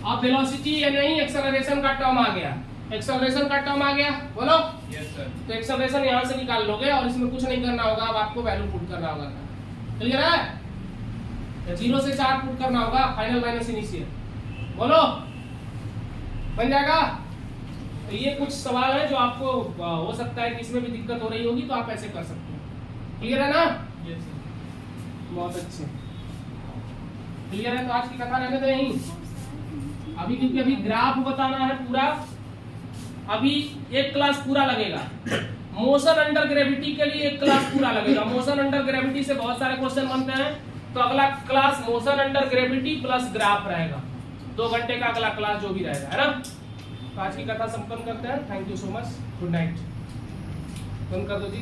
अब वेलोसिटी या नहीं एक्सेलरेशन का टर्म आ गया, एक्सेलरेशन का टर्म आ गया। बोलो तो एक्सेलरेशन यहाँ से निकाल लोगे और इसमें कुछ नहीं करना होगा, अब आपको वैल्यू पुट करना होगा। क्लियर है? 0 से 4 पुट करना होगा, फाइनल माइनस इनिशियल। बोलो बन जाएगा? तो ये कुछ सवाल है जो आपको हो सकता है कि इसमें भी दिक्कत हो रही होगी, तो आप ऐसे कर सकते हो। क्लियर है ना? बहुत अच्छे, क्लियर है। तो आज की कथा रहने दो यहीं अभी, क्योंकि अभी ग्राफ बताना है पूरा। अभी एक क्लास पूरा लगेगा। मोशन अंडर ग्रेविटी के लिए एक क्लास पूरा लगेगा। मोशन अंडर ग्रेविटी से बहुत सारे क्वेश्चन बनते हैं, तो अगला class motion under gravity plus graph रहेगा। 2 घंटे का अगला क्लास जो भी रहेगा, है ना? तो आज की कथा संपन्न करते हैं। Thank you so much, good night. बंद कर दो जी।